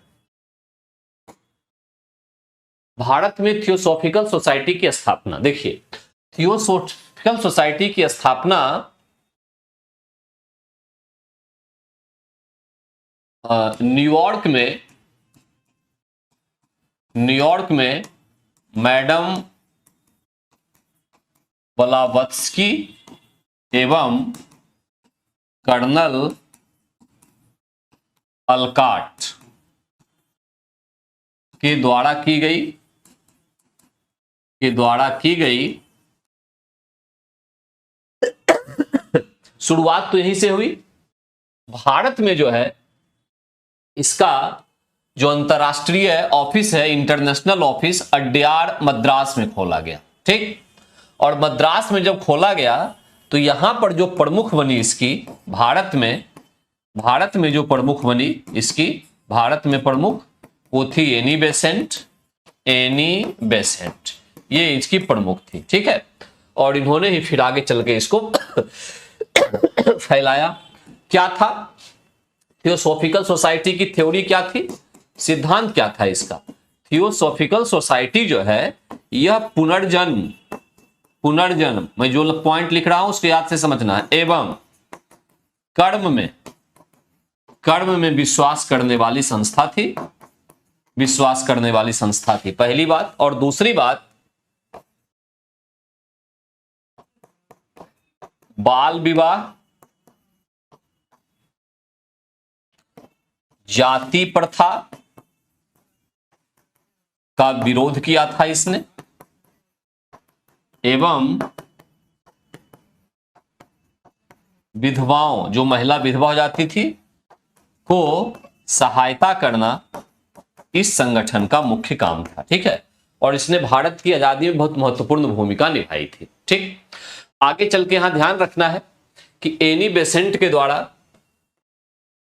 भारत में थियोसॉफिकल सोसाइटी की स्थापना, देखिए थियोसॉफिकल सोसाइटी की स्थापना न्यूयॉर्क में मैडम ब्लावत्स्की एवं कर्नल अलकाट के द्वारा की गई। शुरुआत तो यहीं से हुई। भारत में जो है इसका जो अंतरराष्ट्रीय ऑफिस है, इंटरनेशनल ऑफिस, अड्यार मद्रास में खोला गया, ठीक। और मद्रास में जब खोला गया तो यहां पर जो प्रमुख बनी इसकी, भारत में जो प्रमुख बनी इसकी, भारत में प्रमुख वो थी एनी बेसेंट, ये इसकी प्रमुख थी, ठीक है। और इन्होंने ही फिर आगे चल के इसको फैलाया। क्या था थियोसॉफिकल सोसाइटी की थ्योरी, क्या थी, सिद्धांत क्या था इसका? थियोसॉफिकल सोसाइटी जो है यह पुनर्जन्म, मैं जो पॉइंट लिख रहा हूं उसको याद से समझना है, एवं कर्म में विश्वास करने वाली संस्था थी, पहली बात। और दूसरी बात, बाल विवाह, जाति प्रथा का विरोध किया था इसने, एवं विधवाओं, जो महिला विधवा हो जाती थी, को सहायता करना इस संगठन का मुख्य काम था। ठीक है, और इसने भारत की आजादी में बहुत महत्वपूर्ण भूमिका निभाई थी। ठीक, आगे चल के यहां ध्यान रखना है कि एनी बेसेंट के द्वारा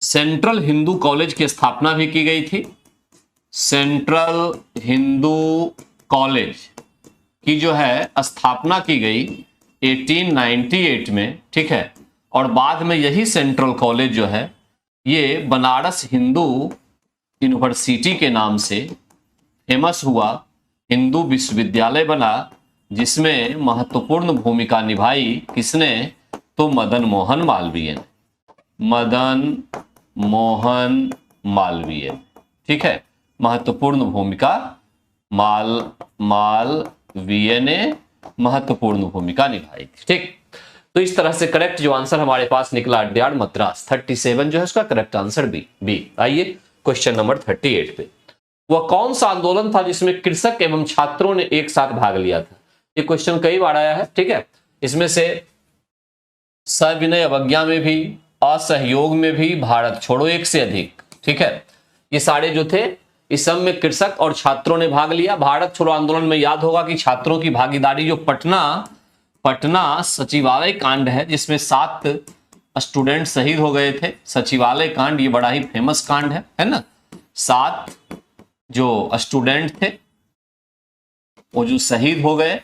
सेंट्रल हिंदू कॉलेज की स्थापना भी की गई थी। सेंट्रल हिंदू कॉलेज की जो है स्थापना की गई 1898 में। ठीक है, और बाद में यही सेंट्रल कॉलेज जो है ये बनारस हिंदू यूनिवर्सिटी के नाम से फेमस हुआ, हिंदू विश्वविद्यालय बना, जिसमें महत्वपूर्ण भूमिका निभाई किसने, तो मदन मोहन मालवीय ने, मदन मोहन मालवीय। ठीक है, महत्वपूर्ण भूमिका मालवीय ने महत्वपूर्ण भूमिका निभाई थी। ठीक, तो इस तरह से करेक्ट जो आंसर हमारे पास निकला अड्यार मद्रास 37 जो है उसका करेक्ट आंसर बी। आइए क्वेश्चन नंबर 38 पे, वह कौन सा आंदोलन था जिसमें कृषक एवं छात्रों ने एक साथ भाग लिया था। ये क्वेश्चन कई बार आया है। ठीक है, इसमें से सविनय अवज्ञा में भी, असहयोग में भी, भारत छोड़ो एक से अधिक। ठीक है, ये सारे जो थे इस सब में कृषक और छात्रों ने भाग लिया। भारत छोड़ो आंदोलन में याद होगा कि छात्रों की भागीदारी, जो पटना सचिवालय कांड है जिसमें 7 स्टूडेंट शहीद हो गए थे, सचिवालय कांड ये बड़ा ही फेमस कांड है ना। 7 जो स्टूडेंट थे वो जो शहीद हो गए,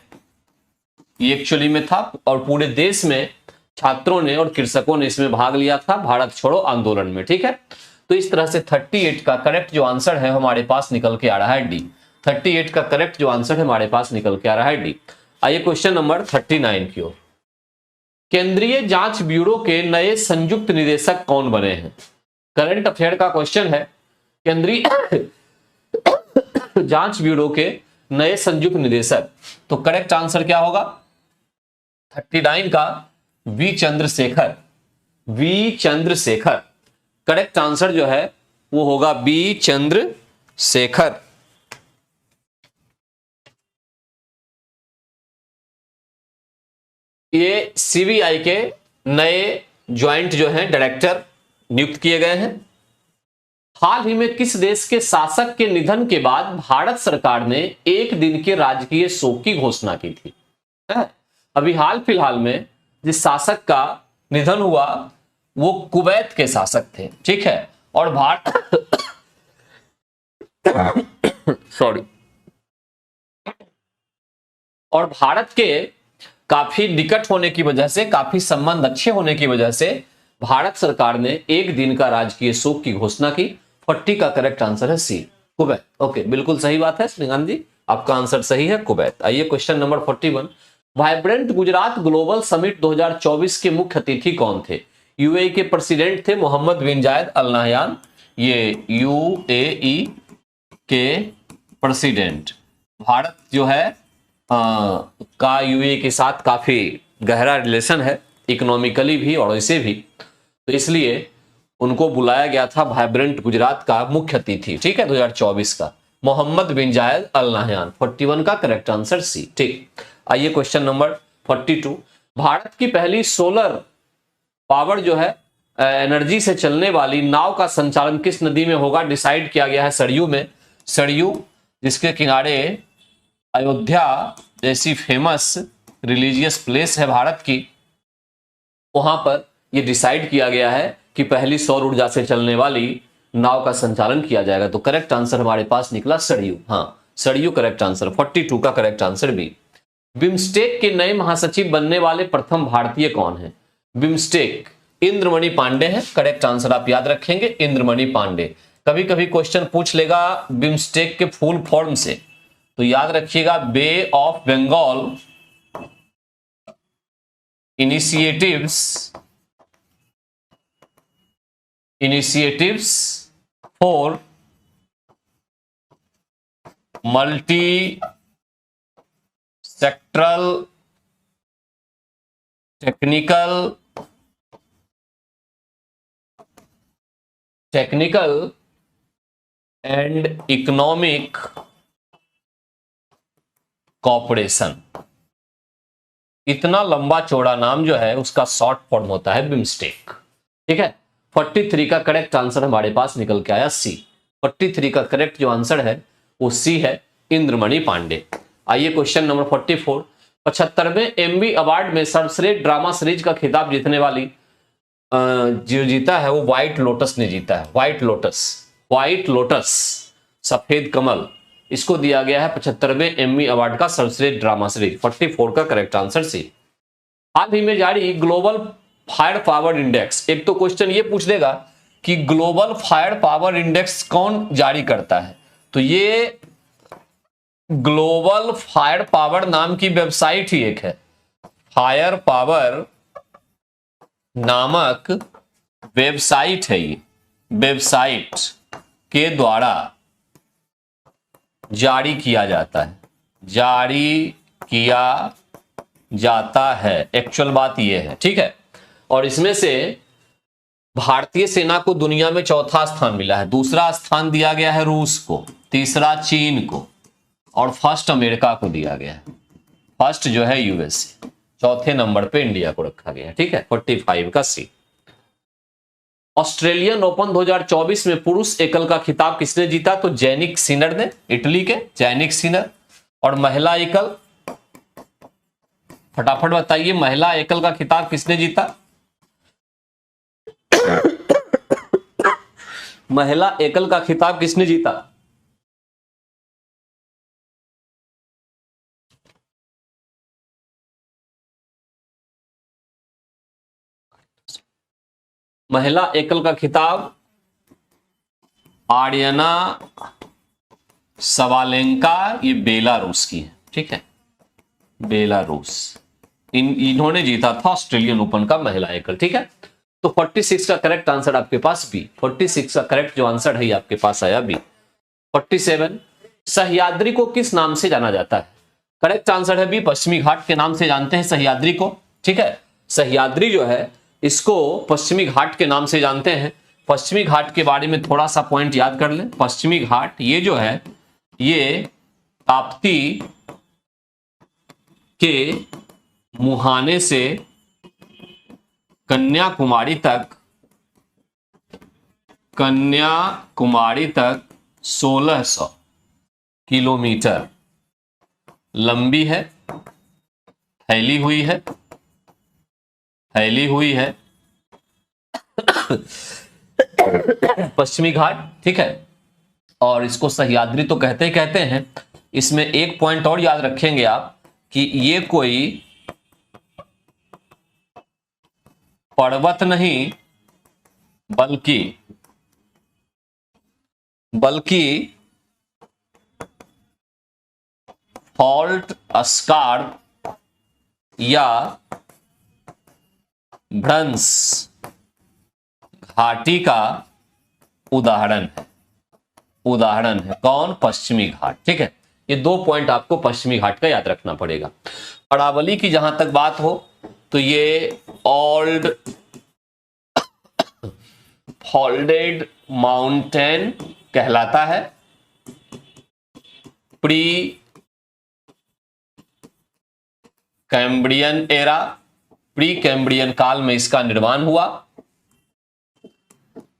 ये एक्चुअली में था, और पूरे देश में छात्रों ने और कृषकों ने इसमें भाग लिया था भारत छोड़ो आंदोलन में। ठीक है, तो इस तरह से 38 का करेक्ट जो आंसर है हमारे पास निकल के आ रहा है डी। 38 का करेक्ट जो आंसर है हमारे पास निकल के आ रहा है डी। आइए क्वेश्चन नंबर 39 की ओर, केंद्रीय जांच ब्यूरो के नए संयुक्त निदेशक कौन बने हैं। करंट अफेयर का क्वेश्चन है, केंद्रीय जांच ब्यूरो के नए संयुक्त निदेशक, तो करेक्ट आंसर क्या होगा 39 का V Chandrasekhar. V Chandrasekhar correct answer जो है वो होगा बी चंद्रशेखर। ये सीबीआई के नए ज्वाइंट जो हैं डायरेक्टर नियुक्त किए गए हैं। हाल ही में किस देश के शासक के निधन के बाद भारत सरकार ने एक दिन के राजकीय शोक की घोषणा की थी। अभी हाल फिलहाल में जिस शासक का निधन हुआ वो कुवैत के शासक थे। ठीक है, और भारत सॉरी, और भारत के काफी निकट होने की वजह से, काफी संबंध अच्छे होने की वजह से भारत सरकार ने एक दिन का राजकीय शोक की घोषणा की। 40 का करेक्ट आंसर है सी, कुवैत। ओके, बिल्कुल सही बात है श्रीकांत जी, आपका आंसर सही है, कुवैत। आइए question number 41, vibrant Gujarat global summit 2024 के मुख्य अतिथि कौन थे। यूएई के प्रेसिडेंट थे मोहम्मद बिन जायद अल नाह्यान, ये यूएई के प्रेसिडेंट। भारत जो है का यूएई के साथ काफी गहरा रिलेशन है, इकोनॉमिकली भी और वैसे भी, तो इसलिए उनको बुलाया गया था वाइब्रेंट गुजरात का मुख्य अतिथि। ठीक है, 2024 का मोहम्मद बिन जायद अल नाह्यान। 41 का करेक्ट आंसर सी। ठीक, आइए क्वेश्चन नंबर 42, भारत की पहली सोलर पावर जो है एनर्जी से चलने वाली नाव का संचालन किस नदी में होगा। डिसाइड किया गया है सरयू में। सरयू जिसके किनारे अयोध्या जैसी फेमस रिलीजियस प्लेस है भारत की, वहां पर यह डिसाइड किया गया है कि पहली सौर ऊर्जा से चलने वाली नाव का संचालन किया जाएगा। तो करेक्ट आंसर हमारे पास निकला सरयू। हाँ, सरयू करेक्ट आंसर। 42 का करेक्ट आंसर बी। बिम्स्टेक के नए महासचिव बनने वाले प्रथम भारतीय कौन है। बिम्स्टेक इंद्रमणि पांडे हैं, करेक्ट आंसर आप याद रखेंगे इंद्रमणि पांडे। कभी कभी क्वेश्चन पूछ लेगा बिम्स्टेक के फुल फॉर्म से, तो याद रखिएगा Bay of Bengal initiatives for multi sectoral technical and economic cooperation. इतना लंबा चौड़ा नाम जो है उसका शॉर्ट फॉर्म होता है बिम्स्टेक। ठीक है, 43 का करेक्ट आंसर हमारे पास निकल के आया सी। 43 का करेक्ट जो आंसर है वो सी है, इंद्रमणि पांडे। आइए क्वेश्चन नंबर 44। 75वें एम्बी अवार्ड में सर्वश्रेष्ठ ड्रामा सीरीज का खिताब जीतने वाली जो जीता है वो व्हाइट लोटस ने जीता है। व्हाइट लोटस, सफेद कमल, इसको दिया गया है 75वें एम्मी अवार्ड का सर्वश्रेष्ठ ड्रामा सीरीज। 44 का करेक्ट आंसर सी। हाल ही में जारी ग्लोबल फायर पावर इंडेक्स, एक तो क्वेश्चन ये पूछ देगा कि ग्लोबल फायर पावर इंडेक्स कौन जारी करता है, तो ये ग्लोबल फायर पावर नाम की वेबसाइट ही एक है। फायर पावर नामक वेबसाइट है, ये वेबसाइट के द्वारा जारी किया जाता है, एक्चुअल बात यह है। ठीक है, और इसमें से भारतीय सेना को दुनिया में चौथा स्थान मिला है, दूसरा स्थान दिया गया है रूस को, तीसरा चीन को और फर्स्ट अमेरिका को दिया गया है। फर्स्ट जो है यूएसए, चौथे नंबर पे इंडिया को रखा गया है। ठीक है, 45 का सी। ऑस्ट्रेलियन ओपन 2024 में पुरुष एकल का खिताब किसने जीता, तो जैनिक सिनर ने, इटली के जैनिक सिनर। और महिला एकल, फटाफट बताइए, महिला एकल का खिताब किसने जीता? महिला एकल का खिताब किसने जीता? महिला एकल का खिताब आर्यना सवालेंका, ये बेलारूस की है। ठीक है, बेलारूस, इन्होंने जीता था ऑस्ट्रेलियन ओपन का महिला एकल। ठीक है, तो 46 का करेक्ट आंसर आपके पास बी। 46 का करेक्ट जो आंसर है आपके पास आया बी। 47, सह्याद्री को किस नाम से जाना जाता है? करेक्ट आंसर है बी, पश्चिमी घाट के नाम से जानते हैं सह्याद्री को। ठीक है, सह्याद्री जो है इसको पश्चिमी घाट के नाम से जानते हैं। पश्चिमी घाट के बारे में थोड़ा सा पॉइंट याद कर लें। पश्चिमी घाट ये जो है ये ताप्ती के मुहाने से कन्याकुमारी तक 1600 किलोमीटर लंबी है, फैली हुई है पश्चिमी घाट। ठीक है, और इसको सह्याद्री तो कहते हैं। इसमें एक पॉइंट और याद रखेंगे आप कि ये कोई पर्वत नहीं बल्कि फॉल्ट स्कार्प या भ्रंश घाटी का उदाहरण है। कौन? पश्चिमी घाट। ठीक है, ये 2 पॉइंट आपको पश्चिमी घाट का याद रखना पड़ेगा। अरावली की जहां तक बात हो तो ये ओल्ड फोल्डेड माउंटेन कहलाता है। प्री कैम्ब्रियन काल में इसका निर्माण हुआ।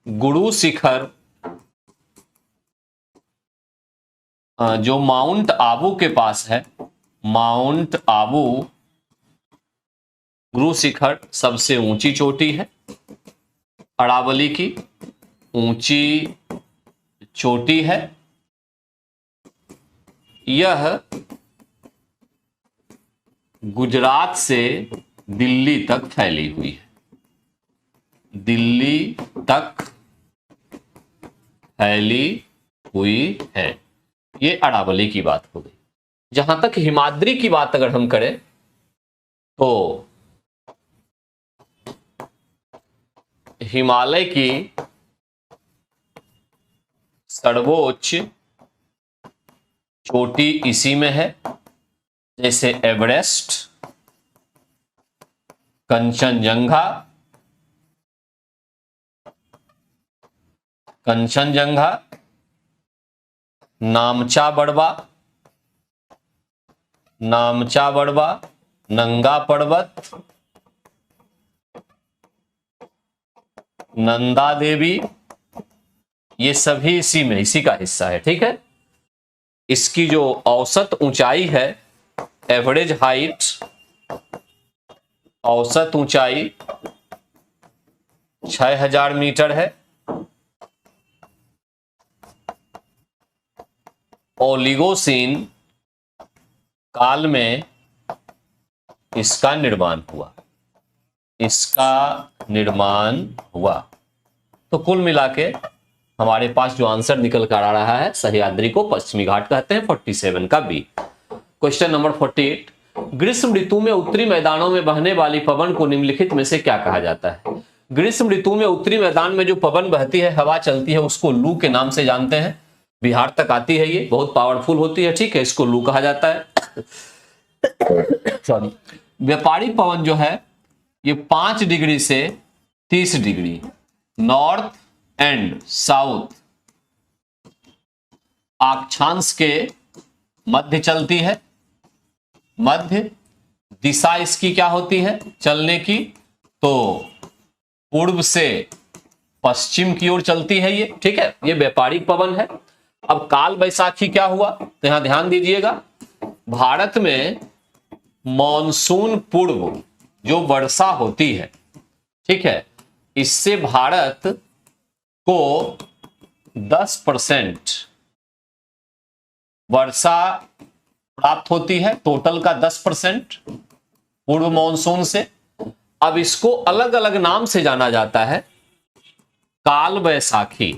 गुरु शिखर जो माउंट आबू के पास है, माउंट आबू गुरु शिखर सबसे ऊंची चोटी है। अरावली की ऊंची चोटी है। यह गुजरात से दिल्ली तक फैली हुई है। ये अरावली की बात हो गई। जहां तक हिमाद्री की बात अगर हम करें तो हिमालय की सर्वोच्च चोटी इसी में है, जैसे एवरेस्ट, कंचनजंगा, कंचनजंगा, नामचा बड़वा, नामचा बड़वा, नंगा पर्वत, नंदा देवी, ये सभी इसी का हिस्सा है। ठीक है, इसकी जो औसत ऊंचाई है, एवरेज हाइट, औसत ऊंचाई 6000 मीटर है। ओलिगोसीन काल में इसका निर्माण हुआ, इसका निर्माण हुआ। तो कुल मिला के हमारे पास जो आंसर निकल कर आ रहा है, सह्याद्री को पश्चिमी घाट कहते हैं, 47 का बी। क्वेश्चन नंबर 48, ग्रीष्म ऋतु में उत्तरी मैदानों में बहने वाली पवन को निम्नलिखित में से क्या कहा जाता है? ग्रीष्म ऋतु में उत्तरी मैदान में जो पवन बहती है, हवा चलती है, उसको लू के नाम से जानते हैं। बिहार तक आती है, ये बहुत पावरफुल होती है। ठीक है, इसको लू कहा जाता है। सॉरी, व्यापारिक पवन जो है ये 5 डिग्री से 30 डिग्री नॉर्थ एंड साउथ अक्षांश के मध्य चलती है। मध्य दिशा इसकी क्या होती है चलने की? तो पूर्व से पश्चिम की ओर चलती है ये। ठीक है, ये व्यापारिक पवन है। अब काल बैसाखी क्या हुआ, तो यहां ध्यान दीजिएगा, भारत में मॉनसून पूर्व जो वर्षा होती है, ठीक है, इससे भारत को 10% वर्षा प्राप्त होती है, टोटल का 10% पूर्व मॉनसून से। अब इसको अलग अलग नाम से जाना जाता है, काल बैसाखी।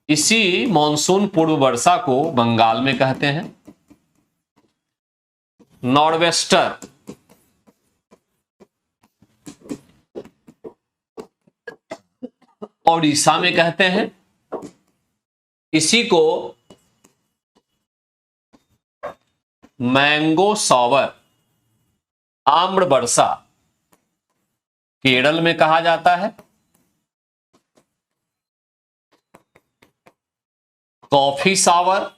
इसी मॉनसून पूर्व वर्षा को बंगाल में कहते हैं, नॉर्वेस्टर ओडिशा में कहते हैं, इसी को मैंगो सॉवर आम्र वर्षा केरल में कहा जाता है, कॉफी सावर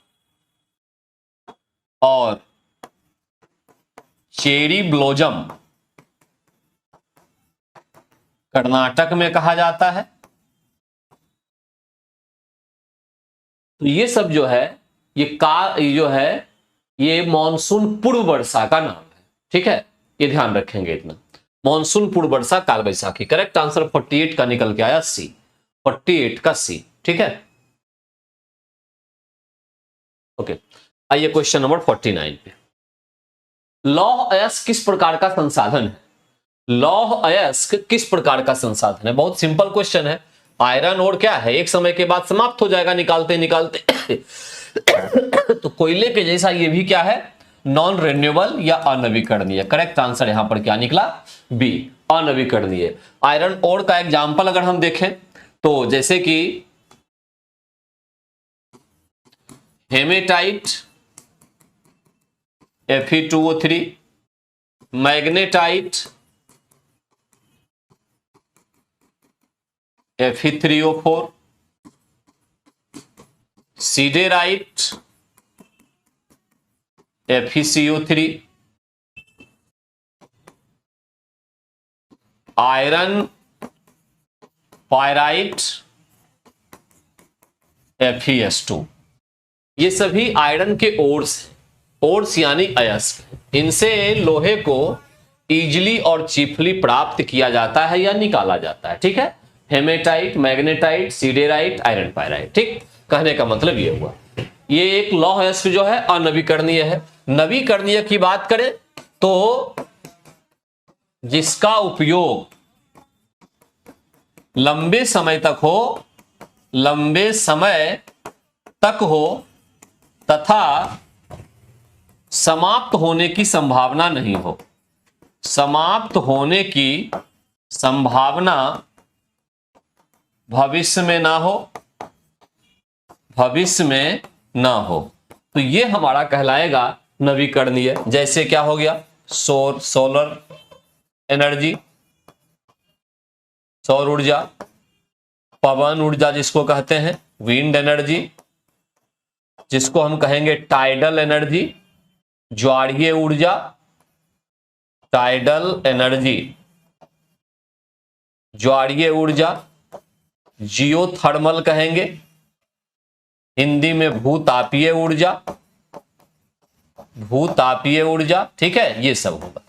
और चेरी ब्लोजम कर्नाटक में कहा जाता है। तो ये सब जो है ये मानसून पूर्व वर्षा का नाम है। ठीक है, ये ध्यान रखेंगे इतना, मानसून पूर्व वर्षा काल बैसाखी। करेक्ट आंसर 48 का निकल के आया सी, 48 का सी। ठीक है, ओके। आइए क्वेश्चन नंबर 49 पे, लौह अयस्क किस प्रकार का संसाधन है? लौह अयस्क किस प्रकार का संसाधन है? बहुत सिंपल क्वेश्चन है। आयरन और क्या है, एक समय के बाद समाप्त हो जाएगा निकालते निकालते। तो कोयले के जैसा ये भी क्या है, नॉन रिन्यूएबल या अनवीकरणीय। करेक्ट आंसर यहां पर क्या निकला, बी, अनवीकरणीय। आयरन ओर का एग्जाम्पल अगर हम देखें तो जैसे कि haematite Fe2O3, magnetite Fe3O4, siderite FeCO3, iron pyrite FeS2। ये सभी आयरन के ओर्स यानी अयस्क। इनसे लोहे को इजिली और चीफली प्राप्त किया जाता है या निकाला जाता है। ठीक है, haematite, magnetite, siderite, iron pyrite. ठीक, कहने का मतलब ये हुआ, ये एक लौह अयस्क जो है अनवीकरणीय है। नवीकरणीय की बात करें तो जिसका उपयोग लंबे समय तक हो तथा समाप्त होने की संभावना नहीं हो। समाप्त होने की संभावना भविष्य में ना हो, तो ये हमारा कहलाएगा नवीकरणीय। जैसे क्या हो गया, सोलर एनर्जी, सौर ऊर्जा, पवन ऊर्जा जिसको कहते हैं, विंड एनर्जी, जिसको हम कहेंगे टाइडल एनर्जी, ज्वारीय ऊर्जा, टाइडल एनर्जी, ज्वारीय ऊर्जा, जियोथर्मल कहेंगे, हिंदी में भूतापीय ऊर्जा, भूतापीय ऊर्जा, ठीक है, ये सब होगा।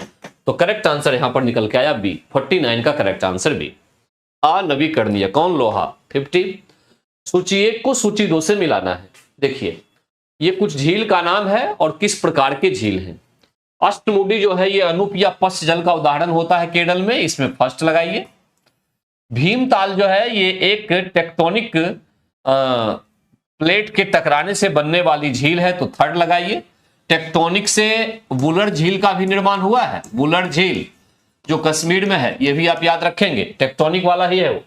तो करेक्ट आंसर यहां पर निकल के आया बी, 49 का करेक्ट आंसर बी। अनवीकरणीय कौन लोहा 50। सूची 1 को सूची 2 से मिलाना है। देखिए ये कुछ झील का नाम है और किस प्रकार के झील हैं। अष्टमुडी जो है ये अनूप या पश्च जल का उदाहरण होता है केरल में, इसमें फर्स्ट लगाइए। भीमताल जो है ये एक टेक्टोनिक प्लेट के टकराने से बनने वाली झील है, तो थर्ड लगाइए। टेक्टोनिक से वुलर झील का भी निर्माण हुआ है, वुलर झील जो कश्मीर में है, ये भी आप याद रखेंगे, टेक्टोनिक वाला ही है वो।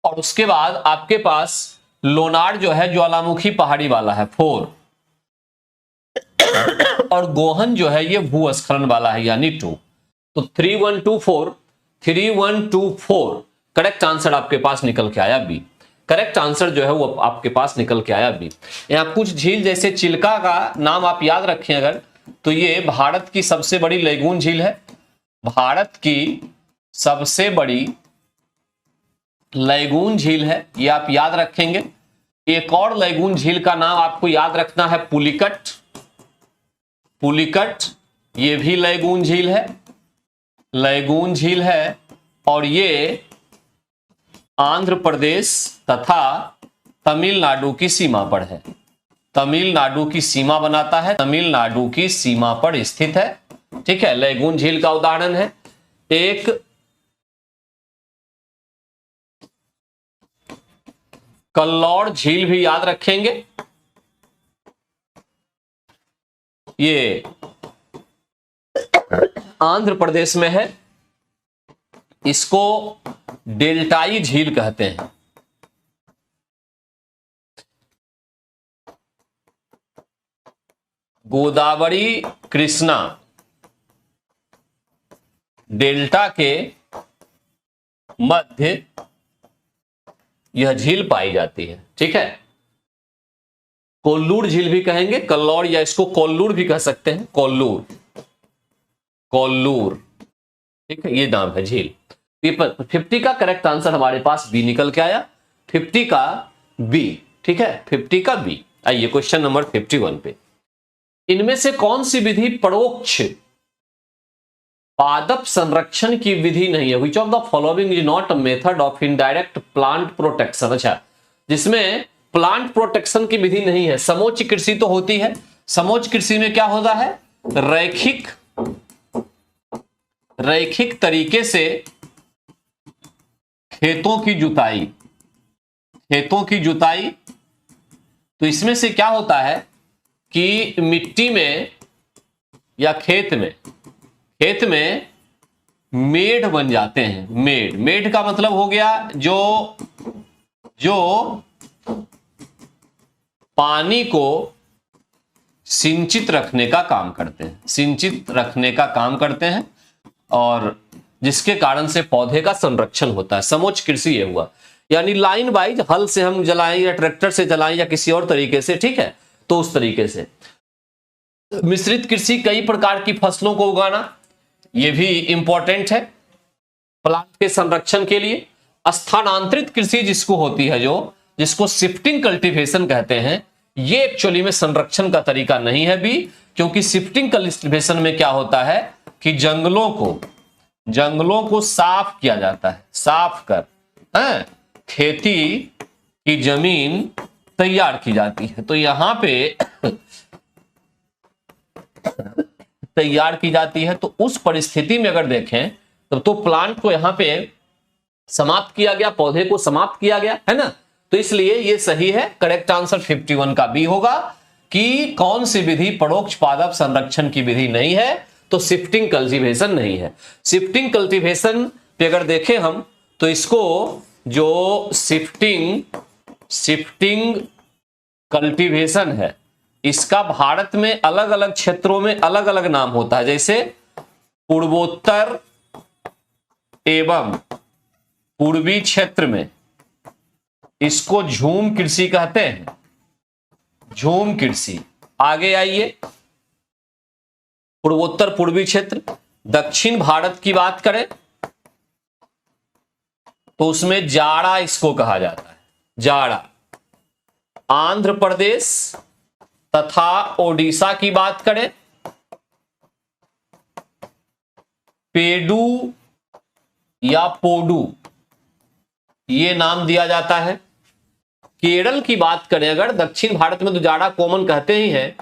और उसके बाद आपके पास लोनार जो है ज्वालामुखी पहाड़ी वाला है 4, और गोहन जो है ये भूस्खलन वाला है यानी 2। तो 3124 करेक्ट आंसर आपके पास निकल के आया बी। करेक्ट आंसर जो है वो आपके पास निकल के आया बी। यहां कुछ झील जैसे चिल्का का नाम आप याद रखें अगर, तो ये भारत की सबसे बड़ी लैगून झील है, भारत की सबसे बड़ी लैगून झील है, ये आप याद रखेंगे। एक और लैगून झील का नाम आपको याद रखना है पुलिकट, पुलिकट ये भी लैगून झील है, लैगून झील है, और ये आंध्र प्रदेश तथा तमिलनाडु की सीमा पर है, तमिलनाडु की सीमा बनाता है, तमिलनाडु की सीमा पर स्थित है, ठीक है। लैगून झील का उदाहरण है एक कल्लौर झील भी याद रखेंगे, ये आंध्र प्रदेश में है, इसको डेल्टाई झील कहते हैं। गोदावरी कृष्णा डेल्टा के मध्य यह झील पाई जाती है, ठीक है। कोल्लूर झील भी कहेंगे, कल्लौर, या इसको कोल्लूर भी कह सकते हैं, कोल्लूर, कोल्लूर, ठीक है, ये नाम है झील। 50 का करेक्ट आंसर हमारे पास बी निकल के आया, 50 का बी, ठीक है, 50 का बी। आइए क्वेश्चन नंबर 51 पे, इनमें से कौन सी विधि परोक्ष पादप संरक्षण की विधि नहीं है? Which of the following is not a method of indirect plant protection. अच्छा, जिसमें प्लांट प्रोटेक्शन की विधि नहीं है। समोच्च कृषि तो होती है, समोच्च कृषि में क्या होता है, रैखिक तरीके से खेतों की जुताई, खेतों की जुताई। तो इसमें से क्या होता है कि मिट्टी में या खेत में मेढ़ बन जाते हैं। मेढ़ का मतलब हो गया जो पानी को सिंचित रखने का काम करते हैं, सिंचित रखने का काम करते हैं, और जिसके कारण से पौधे का संरक्षण होता है। समोच्च कृषि ये हुआ, यानी लाइन वाइज हल से हम जलाएं या ट्रैक्टर से जलाएं या किसी और तरीके से, ठीक है, तो उस तरीके से। मिश्रित कृषि, कई प्रकार की फसलों को उगाना, ये भी इंपॉर्टेंट है प्लांट के संरक्षण के लिए। स्थानांतरित कृषि जिसको होती है, जिसको शिफ्टिंग कल्टीवेशन कहते हैं, ये एक्चुअली में संरक्षण का तरीका नहीं है भी, क्योंकि शिफ्टिंग कल्टीवेशन में क्या होता है कि जंगलों को साफ किया जाता है, साफ कर खेती की जमीन तैयार की जाती है। तो यहां पे तैयार की जाती है, तो उस परिस्थिति में अगर देखें तो प्लांट को यहां पे समाप्त किया गया, पौधे को समाप्त किया गया, है ना। तो इसलिए ये सही है, करेक्ट आंसर 51 का बी होगा कि कौन सी विधि परोक्ष पादप संरक्षण की विधि नहीं है, तो शिफ्टिंग कल्टीवेशन नहीं है। शिफ्टिंग कल्टीवेशन पे अगर देखें हम, तो इसको जो शिफ्टिंग कल्टीवेशन है, इसका भारत में अलग अलग क्षेत्रों में अलग अलग नाम होता है। जैसे पूर्वोत्तर एवं पूर्वी क्षेत्र में इसको झूम कृषि कहते हैं, झूम कृषि। आगे आइए, पूर्वोत्तर पूर्वी क्षेत्र। दक्षिण भारत की बात करें तो उसमें जाड़ा इसको कहा जाता है, जाड़ा। आंध्र प्रदेश तथा ओडिशा की बात करें, पेडू या पोडू ये नाम दिया जाता है। केरल की बात करें अगर, दक्षिण भारत में तो जाड़ा कॉमन कहते ही हैं,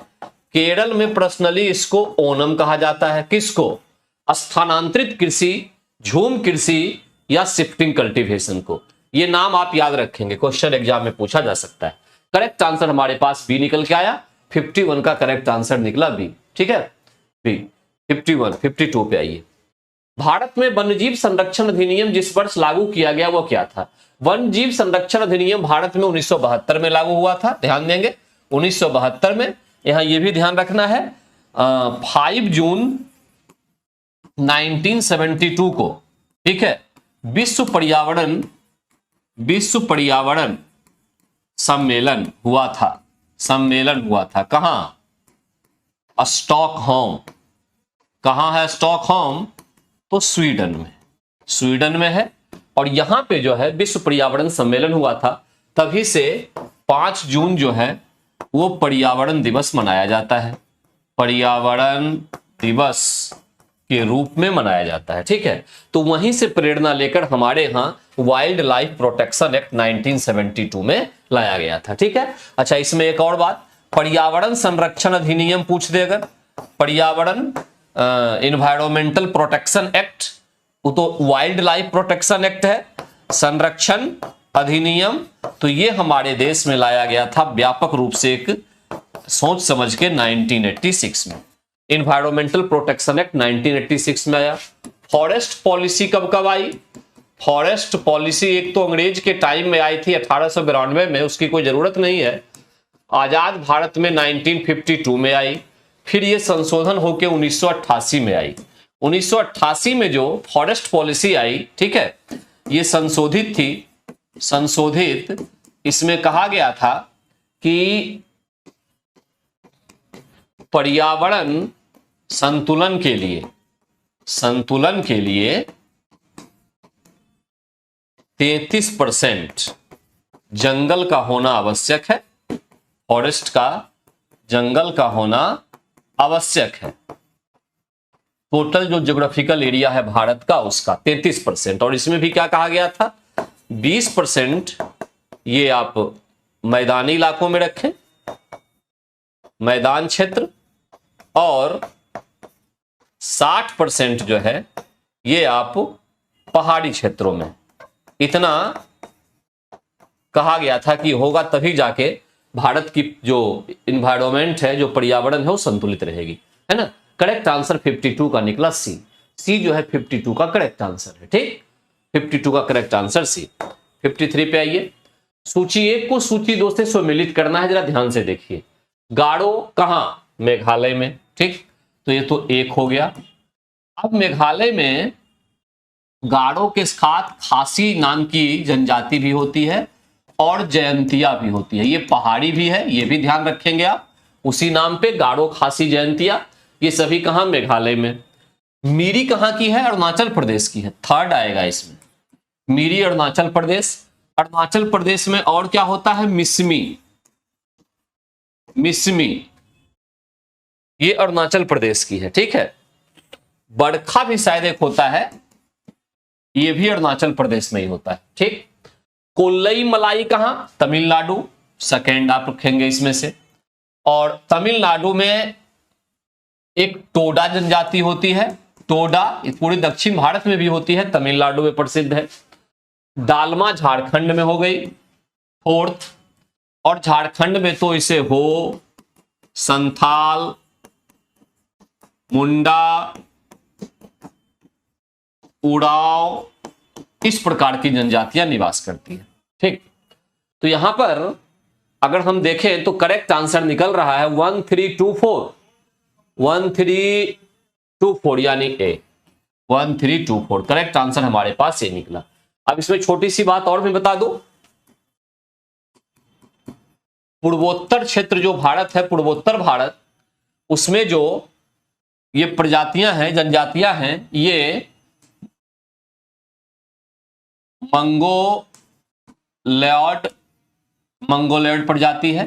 केरल में पर्सनली इसको ओनम कहा जाता है। किसको? स्थानांतरित कृषि, झूम कृषि या शिफ्टिंग कल्टीवेशन को। ये नाम आप याद रखेंगे, क्वेश्चन एग्जाम में पूछा जा सकता है। करेक्ट आंसर हमारे पास बी निकल के आया, 51 का करेक्ट आंसर निकला बी। ठीक है, बी। 51, 52 पे आइए। भारत में वन्यजीव संरक्षण अधिनियम जिस वर्ष लागू किया गया वो क्या था? वन्यजीव संरक्षण अधिनियम भारत में 1972 में लागू हुआ था, ध्यान देंगे 1972 में। यहां यह भी ध्यान रखना है 5 जून 1972 को, ठीक है, विश्व पर्यावरण सम्मेलन हुआ था। सम्मेलन हुआ था कहां? स्टॉकहोम। कहां है स्टॉकहोम? तो स्वीडन में, स्वीडन में है। और यहां पे जो है विश्व पर्यावरण सम्मेलन हुआ था, तभी से 5 जून जो है वो पर्यावरण दिवस मनाया जाता है, पर्यावरण दिवस के रूप में मनाया जाता है। ठीक है, तो वहीं से प्रेरणा लेकर हमारे यहाँ वाइल्ड लाइफ प्रोटेक्शन एक्ट 1972 में लाया गया था। ठीक है, अच्छा इसमें एक और बात, पर्यावरण संरक्षण अधिनियम पूछ दे अगर, पर्यावरण एनवायरमेंटल प्रोटेक्शन एक्ट, वो तो वाइल्ड लाइफ प्रोटेक्शन एक्ट है। संरक्षण अधिनियम तो ये हमारे देश में लाया गया था व्यापक रूप से एक सोच समझ के 1986 में। एनवायरमेंटल प्रोटेक्शन एक्ट 1986 में आया। फॉरेस्ट पॉलिसी कब आई? फॉरेस्ट पॉलिसी एक तो अंग्रेज के टाइम में आई थी 1892 में, उसकी कोई जरूरत नहीं है। आजाद भारत में 1952 में आई, फिर ये संशोधन होकर 1988 में आई। 1988 में जो फॉरेस्ट पॉलिसी आई, ठीक है, ये संशोधित थी। संशोधित इसमें कहा गया था कि पर्यावरण संतुलन के लिए 33% जंगल का होना आवश्यक है। फॉरेस्ट का, जंगल का होना आवश्यक है। टोटल जो ज्योग्राफिकल एरिया है भारत का उसका 33%। और इसमें भी क्या कहा गया था? 20% ये आप मैदानी इलाकों में रखें, मैदान क्षेत्र, और 60% जो है ये आप पहाड़ी क्षेत्रों में। इतना कहा गया था कि होगा तभी जाके भारत की जो इन्वायरमेंट है, जो पर्यावरण है, वो संतुलित रहेगी, है ना। करेक्ट आंसर 52 का निकला सी। सी जो है 52 का करेक्ट आंसर है। ठीक, 52 का करेक्ट आंसर सी। 53 पे आइए। सूची 1 को सूची 2 से सम्मिलित करना है, जरा ध्यान से देखिए। गारो कहां? मेघालय में। ठीक, तो ये तो 1 हो गया। अब मेघालय में गारो के साथ खासी नाम की जनजाति भी होती है और जयंतिया भी होती है। ये पहाड़ी भी है, ये भी ध्यान रखेंगे आप। उसी नाम पे गारो, खासी, जयंतिया, ये सभी कहां? मेघालय में। मीरी कहां की है? अरुणाचल प्रदेश की है। थर्ड आएगा इसमें, मीरी अरुणाचल प्रदेश। अरुणाचल प्रदेश में और क्या होता है? मिसमी। मिसमी ये अरुणाचल प्रदेश की है। ठीक है, बड़खा भी शायद एक होता है, ये भी अरुणाचल प्रदेश में ही होता है। ठीक, कोल्लई मलाई कहां? तमिलनाडु। सेकेंड आप रखेंगे इसमें से। और तमिलनाडु में एक टोडा जनजाति होती है। टोडा पूरे दक्षिण भारत में भी होती है, तमिलनाडु में प्रसिद्ध है। दालमा झारखंड में हो गई फोर्थ। और झारखंड में तो इसे हो, संथाल, मुंडा, उड़ाव, इस प्रकार की जनजातियां निवास करती हैं। ठीक, तो यहां पर अगर हम देखें तो करेक्ट आंसर निकल रहा है 1324 यानी ए। 1324। करेक्ट आंसर हमारे पास ये निकला। अब इसमें छोटी सी बात और मैं बता दूं, पूर्वोत्तर क्षेत्र जो भारत है, पूर्वोत्तर भारत, उसमें जो ये प्रजातियां हैं, जनजातियां हैं, ये मंगोलॉयड प्रजाति है,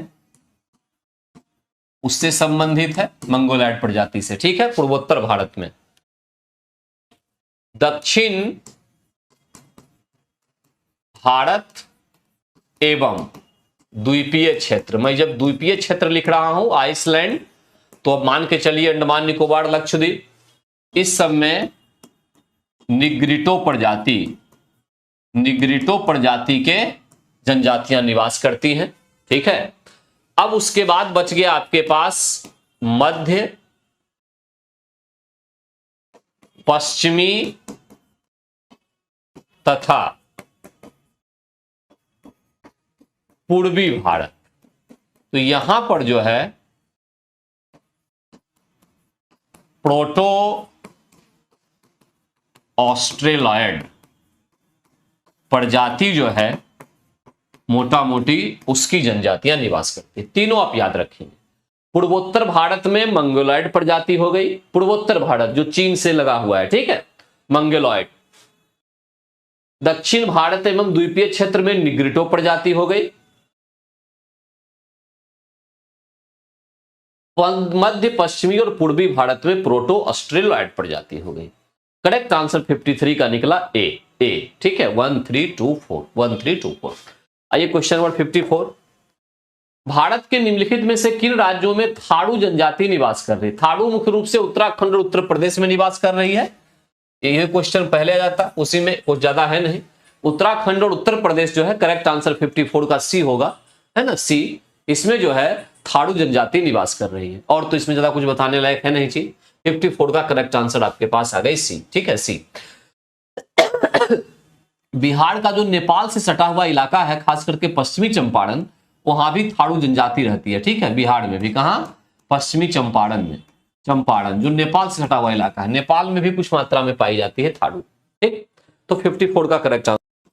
उससे संबंधित है, मंगोलॉयड प्रजाति से। ठीक है, पूर्वोत्तर भारत में। दक्षिण भारत एवं द्वीपीय क्षेत्र, मैं जब द्वीपीय क्षेत्र लिख रहा हूं आइसलैंड, तो अब मान के चलिए अंडमान निकोबार लक्षद्वीप, इस सब में निग्रिटो प्रजाति के जनजातियां निवास करती हैं। ठीक है, अब उसके बाद बच गया आपके पास मध्य पश्चिमी तथा पूर्वी भारत। तो यहां पर जो है प्रोटो ऑस्ट्रेलॉयड प्रजाति जो है मोटा मोटी उसकी जनजातियां निवास करती है। तीनों आप याद रखेंगे। पूर्वोत्तर भारत में मंगोलॉयड प्रजाति हो गई, पूर्वोत्तर भारत जो चीन से लगा हुआ है, ठीक है, मंगोलॉयड। दक्षिण भारत एवं द्वीपीय क्षेत्र में निग्रिटो प्रजाति हो गई। मध्य पश्चिमी और पूर्वी भारत में प्रोटो ऑस्ट्रेलॉयड प्रजाति हो गई। करेक्ट आंसर 53 का निकला ए। ठीक है, 1324। आइए क्वेश्चन नंबर 54। भारत के निम्नलिखित में से किन राज्यों में थारू जनजाति निवास कर रही है? थारू मुख्य रूप से उत्तराखंड और उत्तर प्रदेश में निवास कर रही है। यह क्वेश्चन पहले आ जाता, उसी में कुछ ज्यादा है नहीं। उत्तराखंड और उत्तर प्रदेश जो है, करेक्ट आंसर 54 का सी होगा, है ना, सी। इसमें जो है थारू जनजाति निवास कर रही है, और तो इसमें ज्यादा कुछ बताने लायक है नहीं चीज। 54 का करेक्ट आंसर आपके पास आ गई सी। ठीक है, सी। बिहार का जो नेपाल से सटा हुआ इलाका है, खास करके पश्चिमी चंपारण, वहां भी थारू जनजाति रहती है। ठीक है, बिहार में भी, कहां? पश्चिमी चंपारण में। चंपारण जो नेपाल से सटा हुआ इलाका है, नेपाल में भी कुछ मात्रा में पाई जाती है थारू। ठीक, तो 54 का करेक्ट आंसर।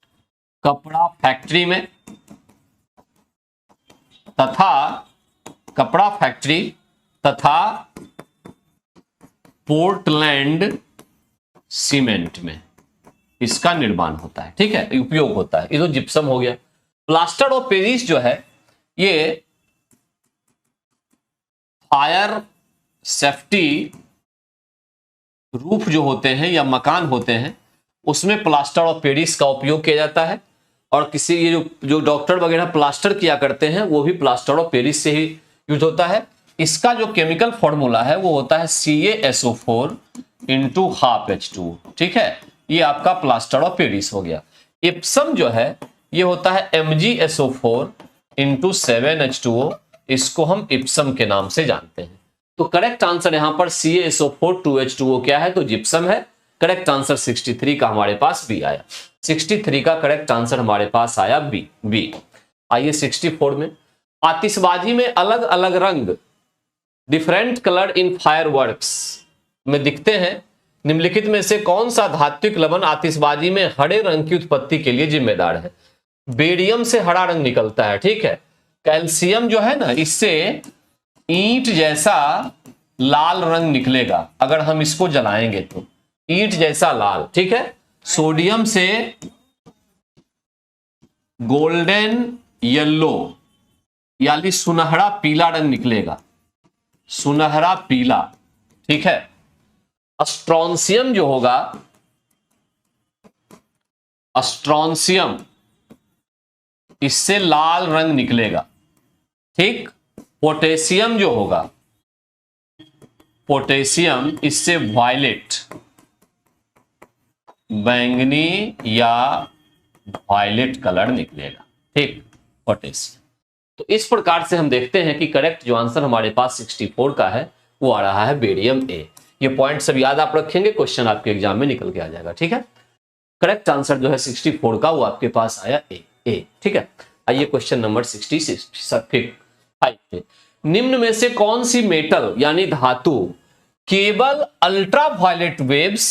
कपड़ा फैक्ट्री में कपड़ा फैक्ट्री तथा पोर्टलैंड सीमेंट में इसका निर्माण होता है। ठीक है, उपयोग होता है। ये तो जिप्सम हो गया। प्लास्टर ऑफ पेरिस जो है, ये फायर सेफ्टी रूफ जो होते हैं या मकान होते हैं, उसमें प्लास्टर ऑफ पेरिस का उपयोग किया जाता है। और किसी ये जो डॉक्टर वगैरह प्लास्टर किया करते हैं, वो भी प्लास्टर ऑफ पेरिस से ही यूज होता है। इसका जो केमिकल फॉर्मूला है वो होता है CaSO4 इंटू हाफ H2। ठीक है, ये आपका प्लास्टर ऑफ पेरिस हो गया। इप्सम जो है ये होता है MgSO4 इंटू 7H2O, इसको हम इप्सम के नाम से जानते हैं। तो करेक्ट आंसर यहां पर CaSO4 2H2O क्या है? तो जिप्सम है। करेक्ट आंसर 63 का हमारे पास बी आया। 63 का करेक्ट आंसर हमारे पास आया बी। आइए 64 में, आतिशबाजी में अलग अलग रंग डिफरेंट कलर इन फायरवर्क्स में दिखते हैं। निम्नलिखित में से कौन सा धात्विक लवण आतिशबाजी में हरे रंग की उत्पत्ति के लिए जिम्मेदार है? बेरियम से हरा रंग निकलता है। ठीक है, कैल्शियम जो है ना, इससे ईंट जैसा लाल रंग निकलेगा अगर हम इसको जलाएंगे तो, ईंट जैसा लाल। ठीक है, सोडियम से गोल्डन येलो यानी सुनहरा पीला रंग निकलेगा, सुनहरा पीला। ठीक है, स्ट्रोंशियम जो होगा, स्ट्रोंशियम इससे लाल रंग निकलेगा। ठीक, पोटेशियम जो होगा, पोटेशियम इससे वायलेट, बैंगनी या वायलेट कलर निकलेगा। ठीक, पोटेशियम। तो इस प्रकार से हम देखते हैं कि करेक्ट जो आंसर हमारे पास 64 का है वो आ रहा है बेरियम ए। ये पॉइंट सब याद आप रखेंगे, क्वेश्चन आपके एग्जाम में निकल के आ जाएगा। ठीक है, करेक्ट आंसर जो है 64 का वो आपके पास आया ए। ठीक है, आइए क्वेश्चन नंबर 65 पे। निम्न में से कौन सी मेटल यानी धातु केवल अल्ट्रावायलेट वेव्स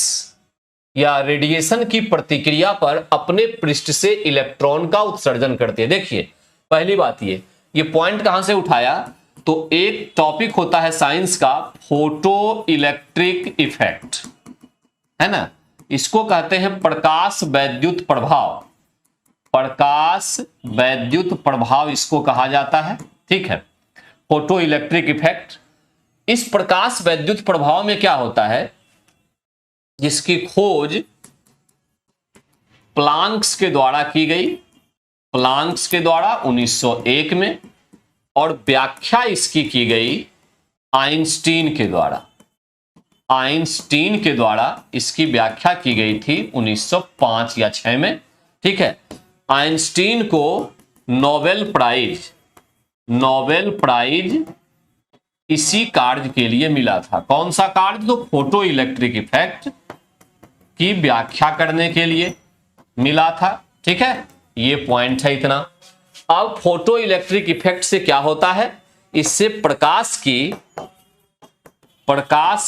या रेडिएशन की प्रतिक्रिया पर अपने पृष्ठ से इलेक्ट्रॉन का उत्सर्जन करती है। देखिए पहली बात ये पॉइंट कहां से उठाया, तो एक टॉपिक होता है साइंस का फोटो इलेक्ट्रिक इफेक्ट, है ना, इसको कहते हैं प्रकाश वैद्युत प्रभाव। प्रकाश वैद्युत प्रभाव इसको कहा जाता है, ठीक है, फोटो इलेक्ट्रिक इफेक्ट। इस प्रकाश वैद्युत प्रभाव में क्या होता है, जिसकी खोज प्लांक्स के द्वारा की गई, प्लांक्स के द्वारा 1901 में, और व्याख्या इसकी की गई आइंस्टीन के द्वारा। आइंस्टीन के द्वारा इसकी व्याख्या की गई थी 1905 या 6 में, ठीक है। आइंस्टीन को नोबेल प्राइज इसी कार्य के लिए मिला था। कौन सा कार्य, तो फोटो इलेक्ट्रिक इफेक्ट की व्याख्या करने के लिए मिला था, ठीक है। ये पॉइंट है इतना। अब फोटो इलेक्ट्रिक इफेक्ट से क्या होता है, इससे प्रकाश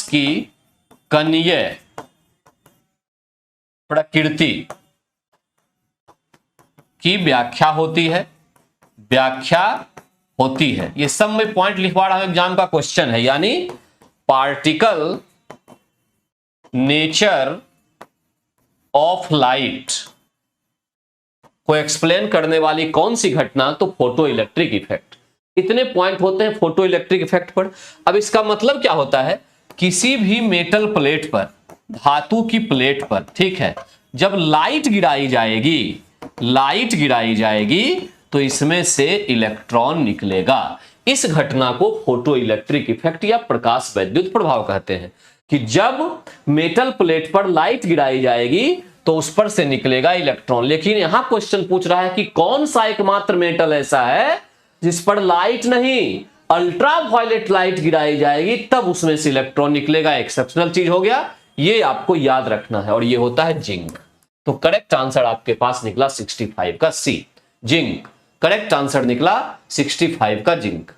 की कणीय प्रकृति की व्याख्या होती है। ये सब में पॉइंट लिखवा रहा हूं, एग्जाम का क्वेश्चन है। यानी पार्टिकल नेचर ऑफ लाइट को एक्सप्लेन करने वाली कौन सी घटना, तो फोटो इलेक्ट्रिक इफेक्ट। इतने पॉइंट होते हैं फोटो इलेक्ट्रिक इफेक्ट पर। अब इसका मतलब क्या होता है, किसी भी मेटल प्लेट पर, धातु की प्लेट पर, ठीक है, जब लाइट गिराई जाएगी तो इसमें से इलेक्ट्रॉन निकलेगा। इस घटना को फोटो इलेक्ट्रिक इफेक्ट या प्रकाश वैद्युत प्रभाव कहते हैं, कि जब मेटल प्लेट पर लाइट गिराई जाएगी तो उस पर से निकलेगा इलेक्ट्रॉन। लेकिन यहां क्वेश्चन पूछ रहा है कि कौन सा एकमात्र मेटल ऐसा है जिस पर लाइट नहीं, अल्ट्रा वायलेट लाइट गिराई जाएगी तब उसमें से इलेक्ट्रॉन निकलेगा। एक्सेप्शनल चीज हो गया, ये आपको याद रखना है, और ये होता है जिंक। तो करेक्ट आंसर आपके पास निकला 65 का सी, जिंक। करेक्ट आंसर निकला 65 का जिंक,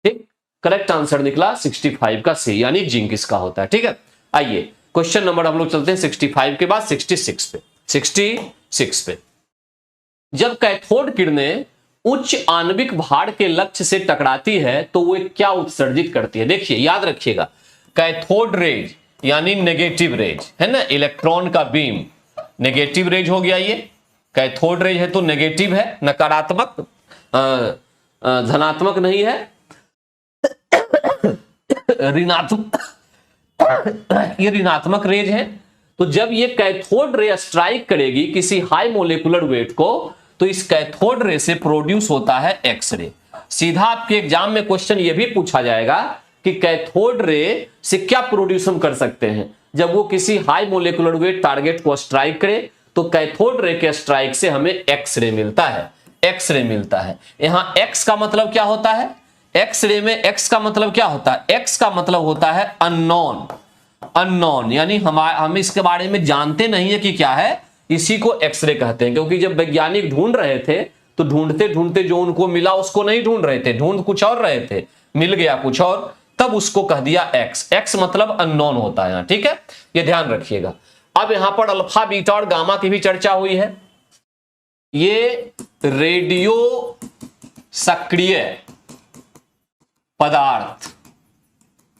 ठीक। करेक्ट आंसर निकला 65 का सी, यानी जिंक इसका होता है, ठीक है। आइए क्वेश्चन नंबर हम लोग चलते हैं 65 के बाद 66 पे। 66 पे, जब कैथोड किरणें उच्च आणविक भार के लक्ष्य से टकराती है तो वो क्या उत्सर्जित करती है। देखिए याद रखिएगा, कैथोड रेज यानी नेगेटिव रेज, है ना, इलेक्ट्रॉन का बीम नेगेटिव रेज हो गया। ये कैथोड रेज है तो नेगेटिव है, नकारात्मक, धनात्मक नहीं है, ऋणात्मक, ये ऋणात्मक रेज है। तो जब ये कैथोड रे स्ट्राइक करेगी किसी हाई मोलेकुलर वेट को, तो इस कैथोड रे से प्रोड्यूस होता है एक्सरे। सीधा आपके एग्जाम में क्वेश्चन ये भी पूछा जाएगा कि कैथोड रे से क्या प्रोड्यूस हम कर सकते हैं। जब वो किसी हाई मोलेकुलर वेट टारगेट को स्ट्राइक करे तो कैथोड रे के स्ट्राइक से हमें एक्सरे मिलता है, एक्सरे मिलता है। यहां एक्स का मतलब क्या होता है, एक्सरे में एक्स का मतलब क्या होता है, एक्स का मतलब होता है अननोन। अननोन यानी हम इसके बारे में जानते नहीं है कि क्या है, इसी को एक्सरे कहते हैं। क्योंकि जब वैज्ञानिक ढूंढ रहे थे तो ढूंढते ढूंढते जो उनको मिला उसको नहीं ढूंढ रहे थे, ढूंढ कुछ और रहे थे, मिल गया कुछ और, तब उसको कह दिया एक्स। एक्स मतलब अननोन होता है यहाँ, ठीक है, ये ध्यान रखिएगा। अब यहां पर अल्फा बीटा और गामा की भी चर्चा हुई है। ये रेडियो सक्रिय पदार्थ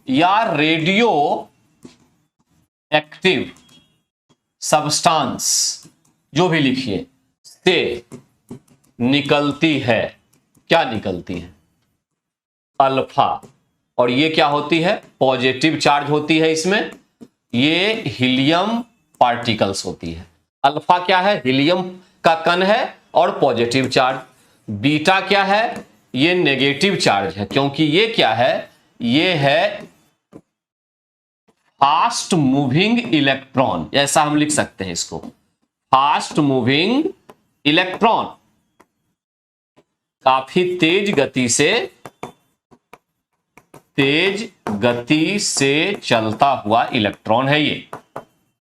या रेडियो एक्टिव सब्सटेंस, जो भी लिखिए, से निकलती है। क्या निकलती है, अल्फा। और ये क्या होती है, पॉजिटिव चार्ज होती है इसमें, ये हीलियम पार्टिकल्स होती है। अल्फा क्या है, हीलियम का कण है और पॉजिटिव चार्ज। बीटा क्या है, ये नेगेटिव चार्ज है, क्योंकि ये क्या है, ये है फास्ट मूविंग इलेक्ट्रॉन, ऐसा हम लिख सकते हैं इसको, फास्ट मूविंग इलेक्ट्रॉन। काफी तेज गति से चलता हुआ इलेक्ट्रॉन है, ये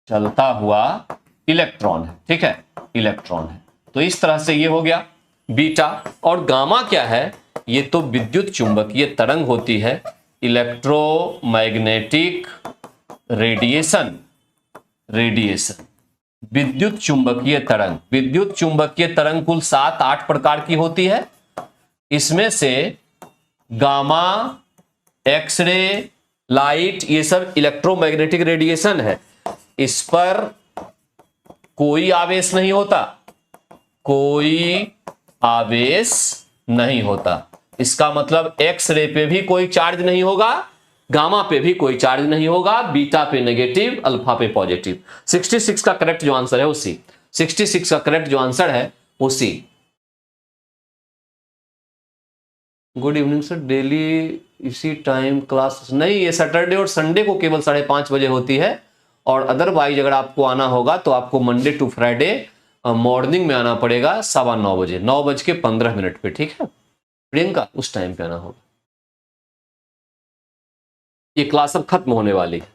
चलता हुआ इलेक्ट्रॉन है, ठीक है, इलेक्ट्रॉन है। तो इस तरह से ये हो गया बीटा। और गामा क्या है, ये तो विद्युत चुंबकीय तरंग होती है, इलेक्ट्रोमैग्नेटिक रेडिएशन, रेडिएशन। विद्युत चुंबकीय तरंग, विद्युत चुंबकीय तरंग कुल 7-8 प्रकार की होती है। इसमें से गामा, एक्सरे, लाइट, ये सब इलेक्ट्रोमैग्नेटिक रेडिएशन है। इस पर कोई आवेश नहीं होता, कोई आवेश नहीं होता। इसका मतलब एक्स रे पे भी कोई चार्ज नहीं होगा, गामा पे भी कोई चार्ज नहीं होगा, बीटा पे नेगेटिव, अल्फा पे पॉजिटिव। 66 का करेक्ट जो आंसर है वो सी। 66 का करेक्ट जो आंसर है वो सी। गुड इवनिंग सर, डेली इसी टाइम क्लास नहीं, ये सैटरडे और संडे को केवल 5:30 बजे होती है, और अदरवाइज अगर आपको आना होगा तो आपको मंडे टू फ्राइडे मॉर्निंग में आना पड़ेगा 9:15 बजे, 9:15 पे, ठीक है प्रियंका, उस टाइम पे आना होगा। ये क्लास अब खत्म होने वाली है,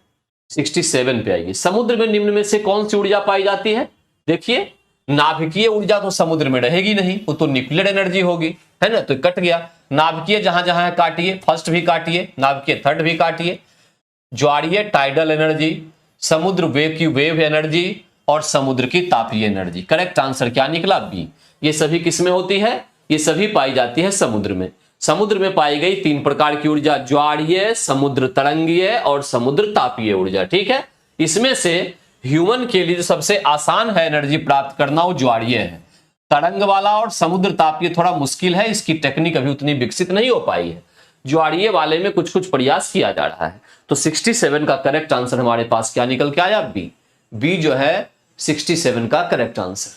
67 पे आएगी। समुद्र में निम्न में से कौन सी ऊर्जा पाई जाती है? देखिए, नाभिकीय ऊर्जा तो समुद्र में रहेगी नहीं, वो तो न्यूक्लियर एनर्जी होगी, है ना, तो कट गया। नाभिकीय जहां जहां है काटिए, फर्स्ट भी काटिए, नाभिकीय थर्ड भी काटिए। ज्वारीय टाइडल एनर्जी, समुद्र वेव की वेव एनर्जी, और समुद्र की तापीय एनर्जी। करेक्ट आंसर क्या निकला? बी। ये सभी किसमें होती है? ये सभी पाई जाती है समुद्र में। समुद्र में पाई गई 3 प्रकार की ऊर्जा, ज्वारीय, समुद्र तरंगीय और समुद्र तापीय ऊर्जा, ठीक है। इसमें से ह्यूमन के लिए जो सबसे आसान है एनर्जी प्राप्त करना, वो ज्वारीय है। तरंग वाला और समुद्र तापीय थोड़ा मुश्किल है, इसकी टेक्निक अभी उतनी विकसित नहीं हो पाई है। ज्वारीय वाले में कुछ कुछ प्रयास किया जा रहा है। तो 67 का करेक्ट आंसर हमारे पास क्या निकल के आया? बी। बी जो है 67 का करेक्ट आंसर।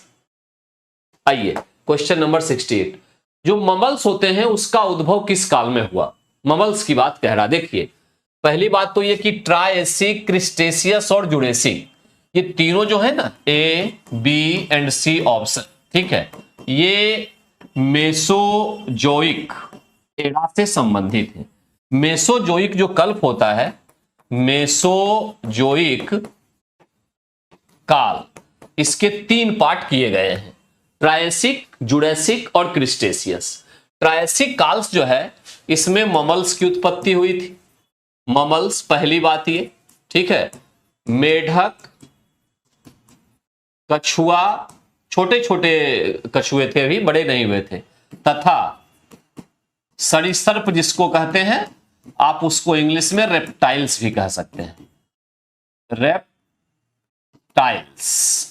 आइए क्वेश्चन नंबर 68। जो ममल्स होते हैं उसका उद्भव किस काल में हुआ? ममल्स की बात कह रहा। देखिए, पहली बात तो ये कि ट्रायसिक, क्रिस्टेशियस और जुरेसिक, ये तीनों जो है ना, ए, बी एंड सी ऑप्शन, ठीक है, ये मेसोजोइक एरा से संबंधित है। मेसोजोइक जो कल्प होता है, मेसोजोइक काल, इसके 3 पार्ट किए गए हैं, ट्रायसिक, जुरेसिक और क्रिस्टेशियस। ट्रायसिक काल्स जो है, इसमें ममल्स की उत्पत्ति हुई थी। ममल्स, पहली बात ये, ठीक है, मेढक, कछुआ, छोटे छोटे कछुए थे, अभी बड़े नहीं हुए थे, तथा सरीसृप जिसको कहते हैं, आप उसको इंग्लिश में रेप्टाइल्स भी कह सकते हैं, रेप्टाइल्स,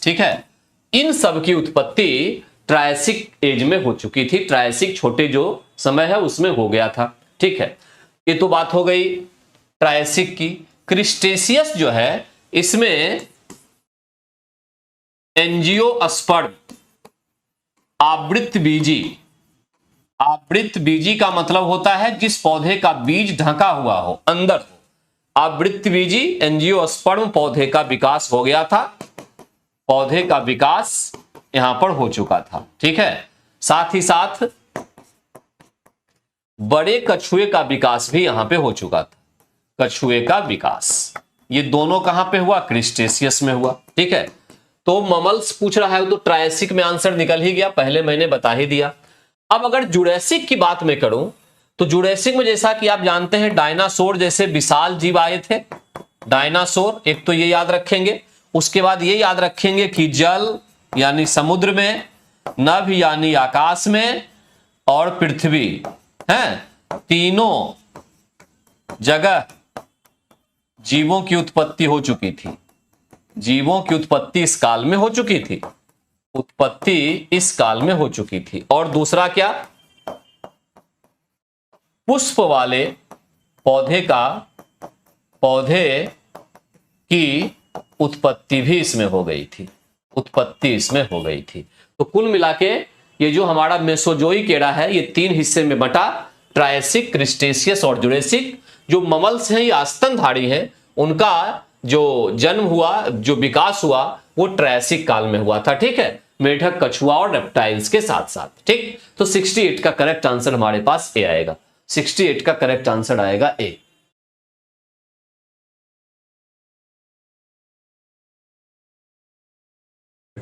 ठीक है। इन सब की उत्पत्ति ट्रायसिक एज में हो चुकी थी। ट्रायसिक छोटे जो समय है उसमें हो गया था, ठीक है। ये तो बात हो गई ट्रायसिक की। क्रिस्टेशियस जो है, इसमें एंजियोस्पर्म, आवृतबीजी, आवृतबीजी का मतलब होता है जिस पौधे का बीज ढका हुआ हो, अंदर हो। आवृतबीजी एंजियोस्पर्म पौधे का विकास हो गया था, पौधे का विकास यहां पर हो चुका था, ठीक है। साथ ही साथ बड़े कछुए का विकास भी यहां पे हो चुका था, कछुए का विकास। ये दोनों कहां पे हुआ? क्रिस्टेशियस में हुआ, ठीक है। तो ममल्स पूछ रहा है तो ट्रायसिक में आंसर निकल ही गया, पहले मैंने बता ही दिया। अब अगर जुरेसिक की बात मैं करूं तो जुरेसिक में जैसा कि आप जानते हैं, डायनासोर जैसे विशाल जीव आए थे। डायनासोर, एक तो ये याद रखेंगे, उसके बाद ये याद रखेंगे कि जल यानी समुद्र में, नभ यानी आकाश में, और पृथ्वी है, तीनों जगह जीवों की उत्पत्ति हो चुकी थी। जीवों की उत्पत्ति इस काल में हो चुकी थी, उत्पत्ति इस काल में हो चुकी थी। और दूसरा क्या? पुष्प वाले पौधे की उत्पत्ति भी इसमें हो गई थी, उत्पत्ति इसमें हो गई थी। तो कुल मिला के ये जो हमारा मेसोजोइक एरा है, ये 3 हिस्से में बटा, ट्रायसिक, क्रिस्टेशियस और जुरेसिक। जो ममल्स हैं, ये आस्तनधारी हैं, उनका जो जन्म हुआ, जो विकास हुआ, वो ट्रायसिक काल में हुआ था, ठीक है, मेढक, कछुआ और रेप्टाइल्स के साथ साथ, ठीक। तो 68 का करेक्ट आंसर हमारे पास ए आएगा, 68 का करेक्ट आंसर आएगा ए।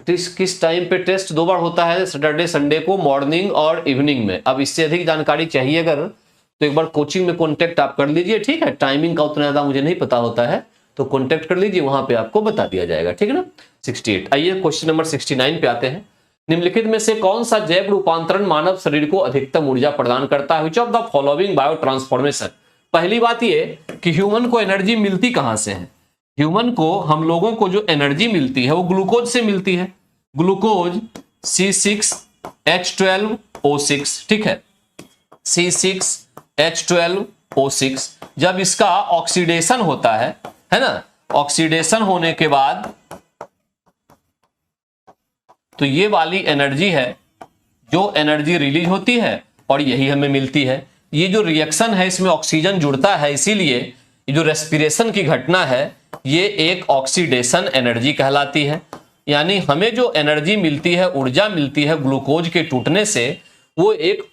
किस टाइम पे टेस्ट 2 बार होता है? सैटरडे संडे को, मॉर्निंग और इवनिंग में। अब इससे अधिक जानकारी चाहिए अगर, तो एक बार कोचिंग में कांटेक्ट आप कर लीजिए, ठीक है। टाइमिंग का उतना ज्यादा मुझे नहीं पता होता है, तो कॉन्टेक्ट कर लीजिए, वहां पे आपको बता दिया जाएगा, ठीक है ना। 68। आइए क्वेश्चन नंबर 69 पे आते हैं। निम्नलिखित में से कौन सा जैव रूपांतरण मानव शरीर को अधिकतम ऊर्जा प्रदान करता है? Which of the following bio transformation. पहली बात ये कि ह्यूमन को एनर्जी मिलती कहां से है? ह्यूमन को, हम लोगों को जो एनर्जी मिलती है वो ग्लूकोज से मिलती है। ग्लूकोज C6H12O6, ठीक है, C6H12O6। जब इसका ऑक्सीडेशन होता है ना, ऑक्सीडेशन होने के बाद तो ये वाली एनर्जी है जो एनर्जी रिलीज होती है और यही हमें मिलती है। ये जो रिएक्शन है इसमें ऑक्सीजन जुड़ता है, इसीलिए ये जो रेस्पिरेशन की घटना है ये एक ऑक्सीडेशन एनर्जी कहलाती है। यानी हमें जो एनर्जी मिलती है, ऊर्जा मिलती है ग्लूकोज के टूटने से, वो एक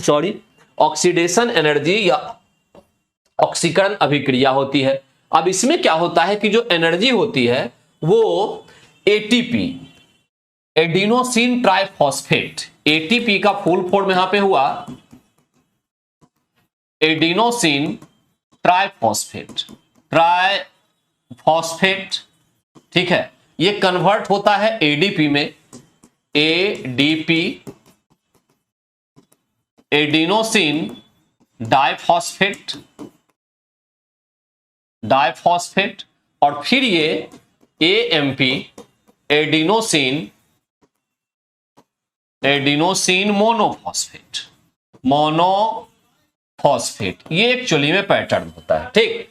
सॉरी ऑक्सीडेशन एनर्जी या ऑक्सीकरण अभिक्रिया होती है। अब इसमें क्या होता है कि जो एनर्जी होती है वो एटीपी, एडिनोसिन ट्राइफॉस्फेट, एटीपी का फुल फॉर्म यहां पे हुआ एडिनोसिन ट्राइफॉस्फेट, ट्राइफॉस्फेट, ठीक है। ये कन्वर्ट होता है एडीपी में, एडीपी, एडिनोसिन डाइफॉस्फेट, डाइफॉस्फेट, और फिर ये AMP, adenosine, adenosine monophosphate, monophosphate. ये एक्चुअली में पैटर्न होता है, ठीक।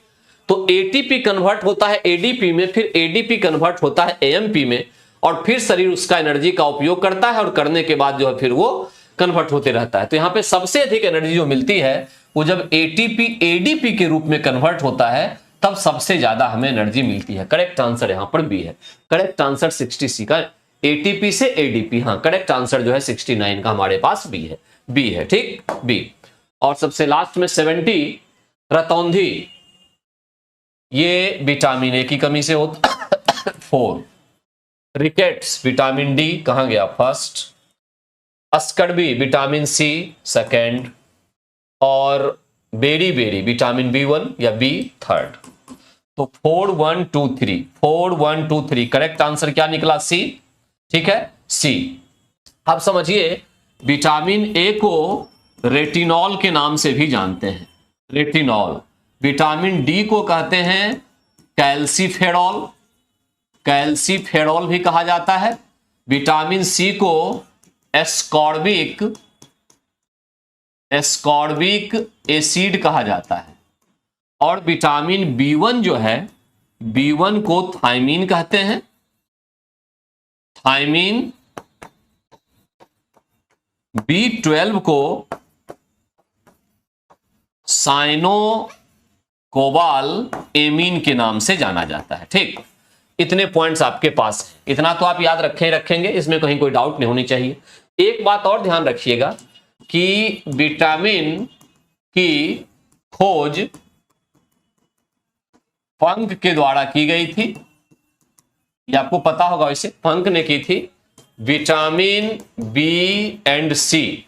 तो एटीपी कन्वर्ट होता है एडीपी में, फिर एडीपी कन्वर्ट होता है एएमपी में, और फिर शरीर उसका एनर्जी का उपयोग करता है और करने के बाद जो है फिर वो कन्वर्ट होते रहता है। तो यहां पे सबसे अधिक एनर्जी जो मिलती है वो जब एटीपी एडीपी के रूप में कन्वर्ट होता है तब सबसे ज्यादा हमें एनर्जी मिलती है। करेक्ट आंसर यहां पर बी है। करेक्ट आंसर 60C का, एटीपी से एडीपी, हाँ करेक्ट आंसर जो है 69 का हमारे पास बी है, बी है, ठीक, बी। और सबसे लास्ट में 70 रतौंधी, ये विटामिन ए की कमी से होता है। 4 रिकेट्स, विटामिन डी कहां गया? फर्स्ट। अस्कर्बी, विटामिन सी सेकेंड, और बेरी बेरी, विटामिन B1 या बी थर्ड। तो 4 1 2 3, 4 1 2 3, करेक्ट आंसर क्या निकला? सी, ठीक है, सी। अब समझिए, विटामिन ए को रेटिनॉल के नाम से भी जानते हैं, रेटिनॉल। विटामिन डी को कहते हैं कैल्सीफेरॉल, कैल्सीफेरॉल भी कहा जाता है। विटामिन सी को एस्कॉर्बिक, एस्कॉर्बिक एसिड कहा जाता है। और विटामिन B1 जो है, B1 को थायमीन कहते हैं, थायमीन। B12 को साइनोकोबाल एमीन के नाम से जाना जाता है, ठीक। इतने पॉइंट्स आपके पास हैं, इतना तो आप याद रखेंगे, इसमें कहीं कोई डाउट नहीं होनी चाहिए। एक बात और ध्यान रखिएगा कि विटामिन की खोज फंक के द्वारा की गई थी, ये आपको पता होगा। वैसे फंक ने की थी। Vitamin B and C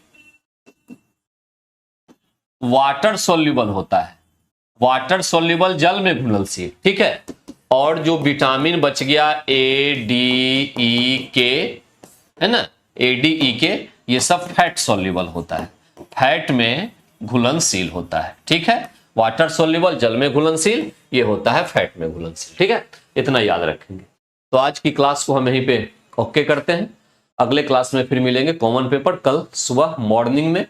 water soluble होता है, वाटर सोल्यूबल, जल में घुलनशील, ठीक है। और जो विटामिन बच गया ए डी ई के, है ना, ए डी ई के, ये सब फैट सोल्यूबल होता है, फैट में घुलनशील होता है, ठीक है। वाटर सोल्यूबल, जल में घुलनशील, ये होता है फैट में घुलनशील, ठीक है। इतना याद रखेंगे। तो आज की क्लास को हम यहीं पे ओके करते हैं। अगले क्लास में फिर मिलेंगे कॉमन पेपर कल सुबह मॉर्निंग में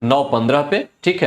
9:15 पे, ठीक है।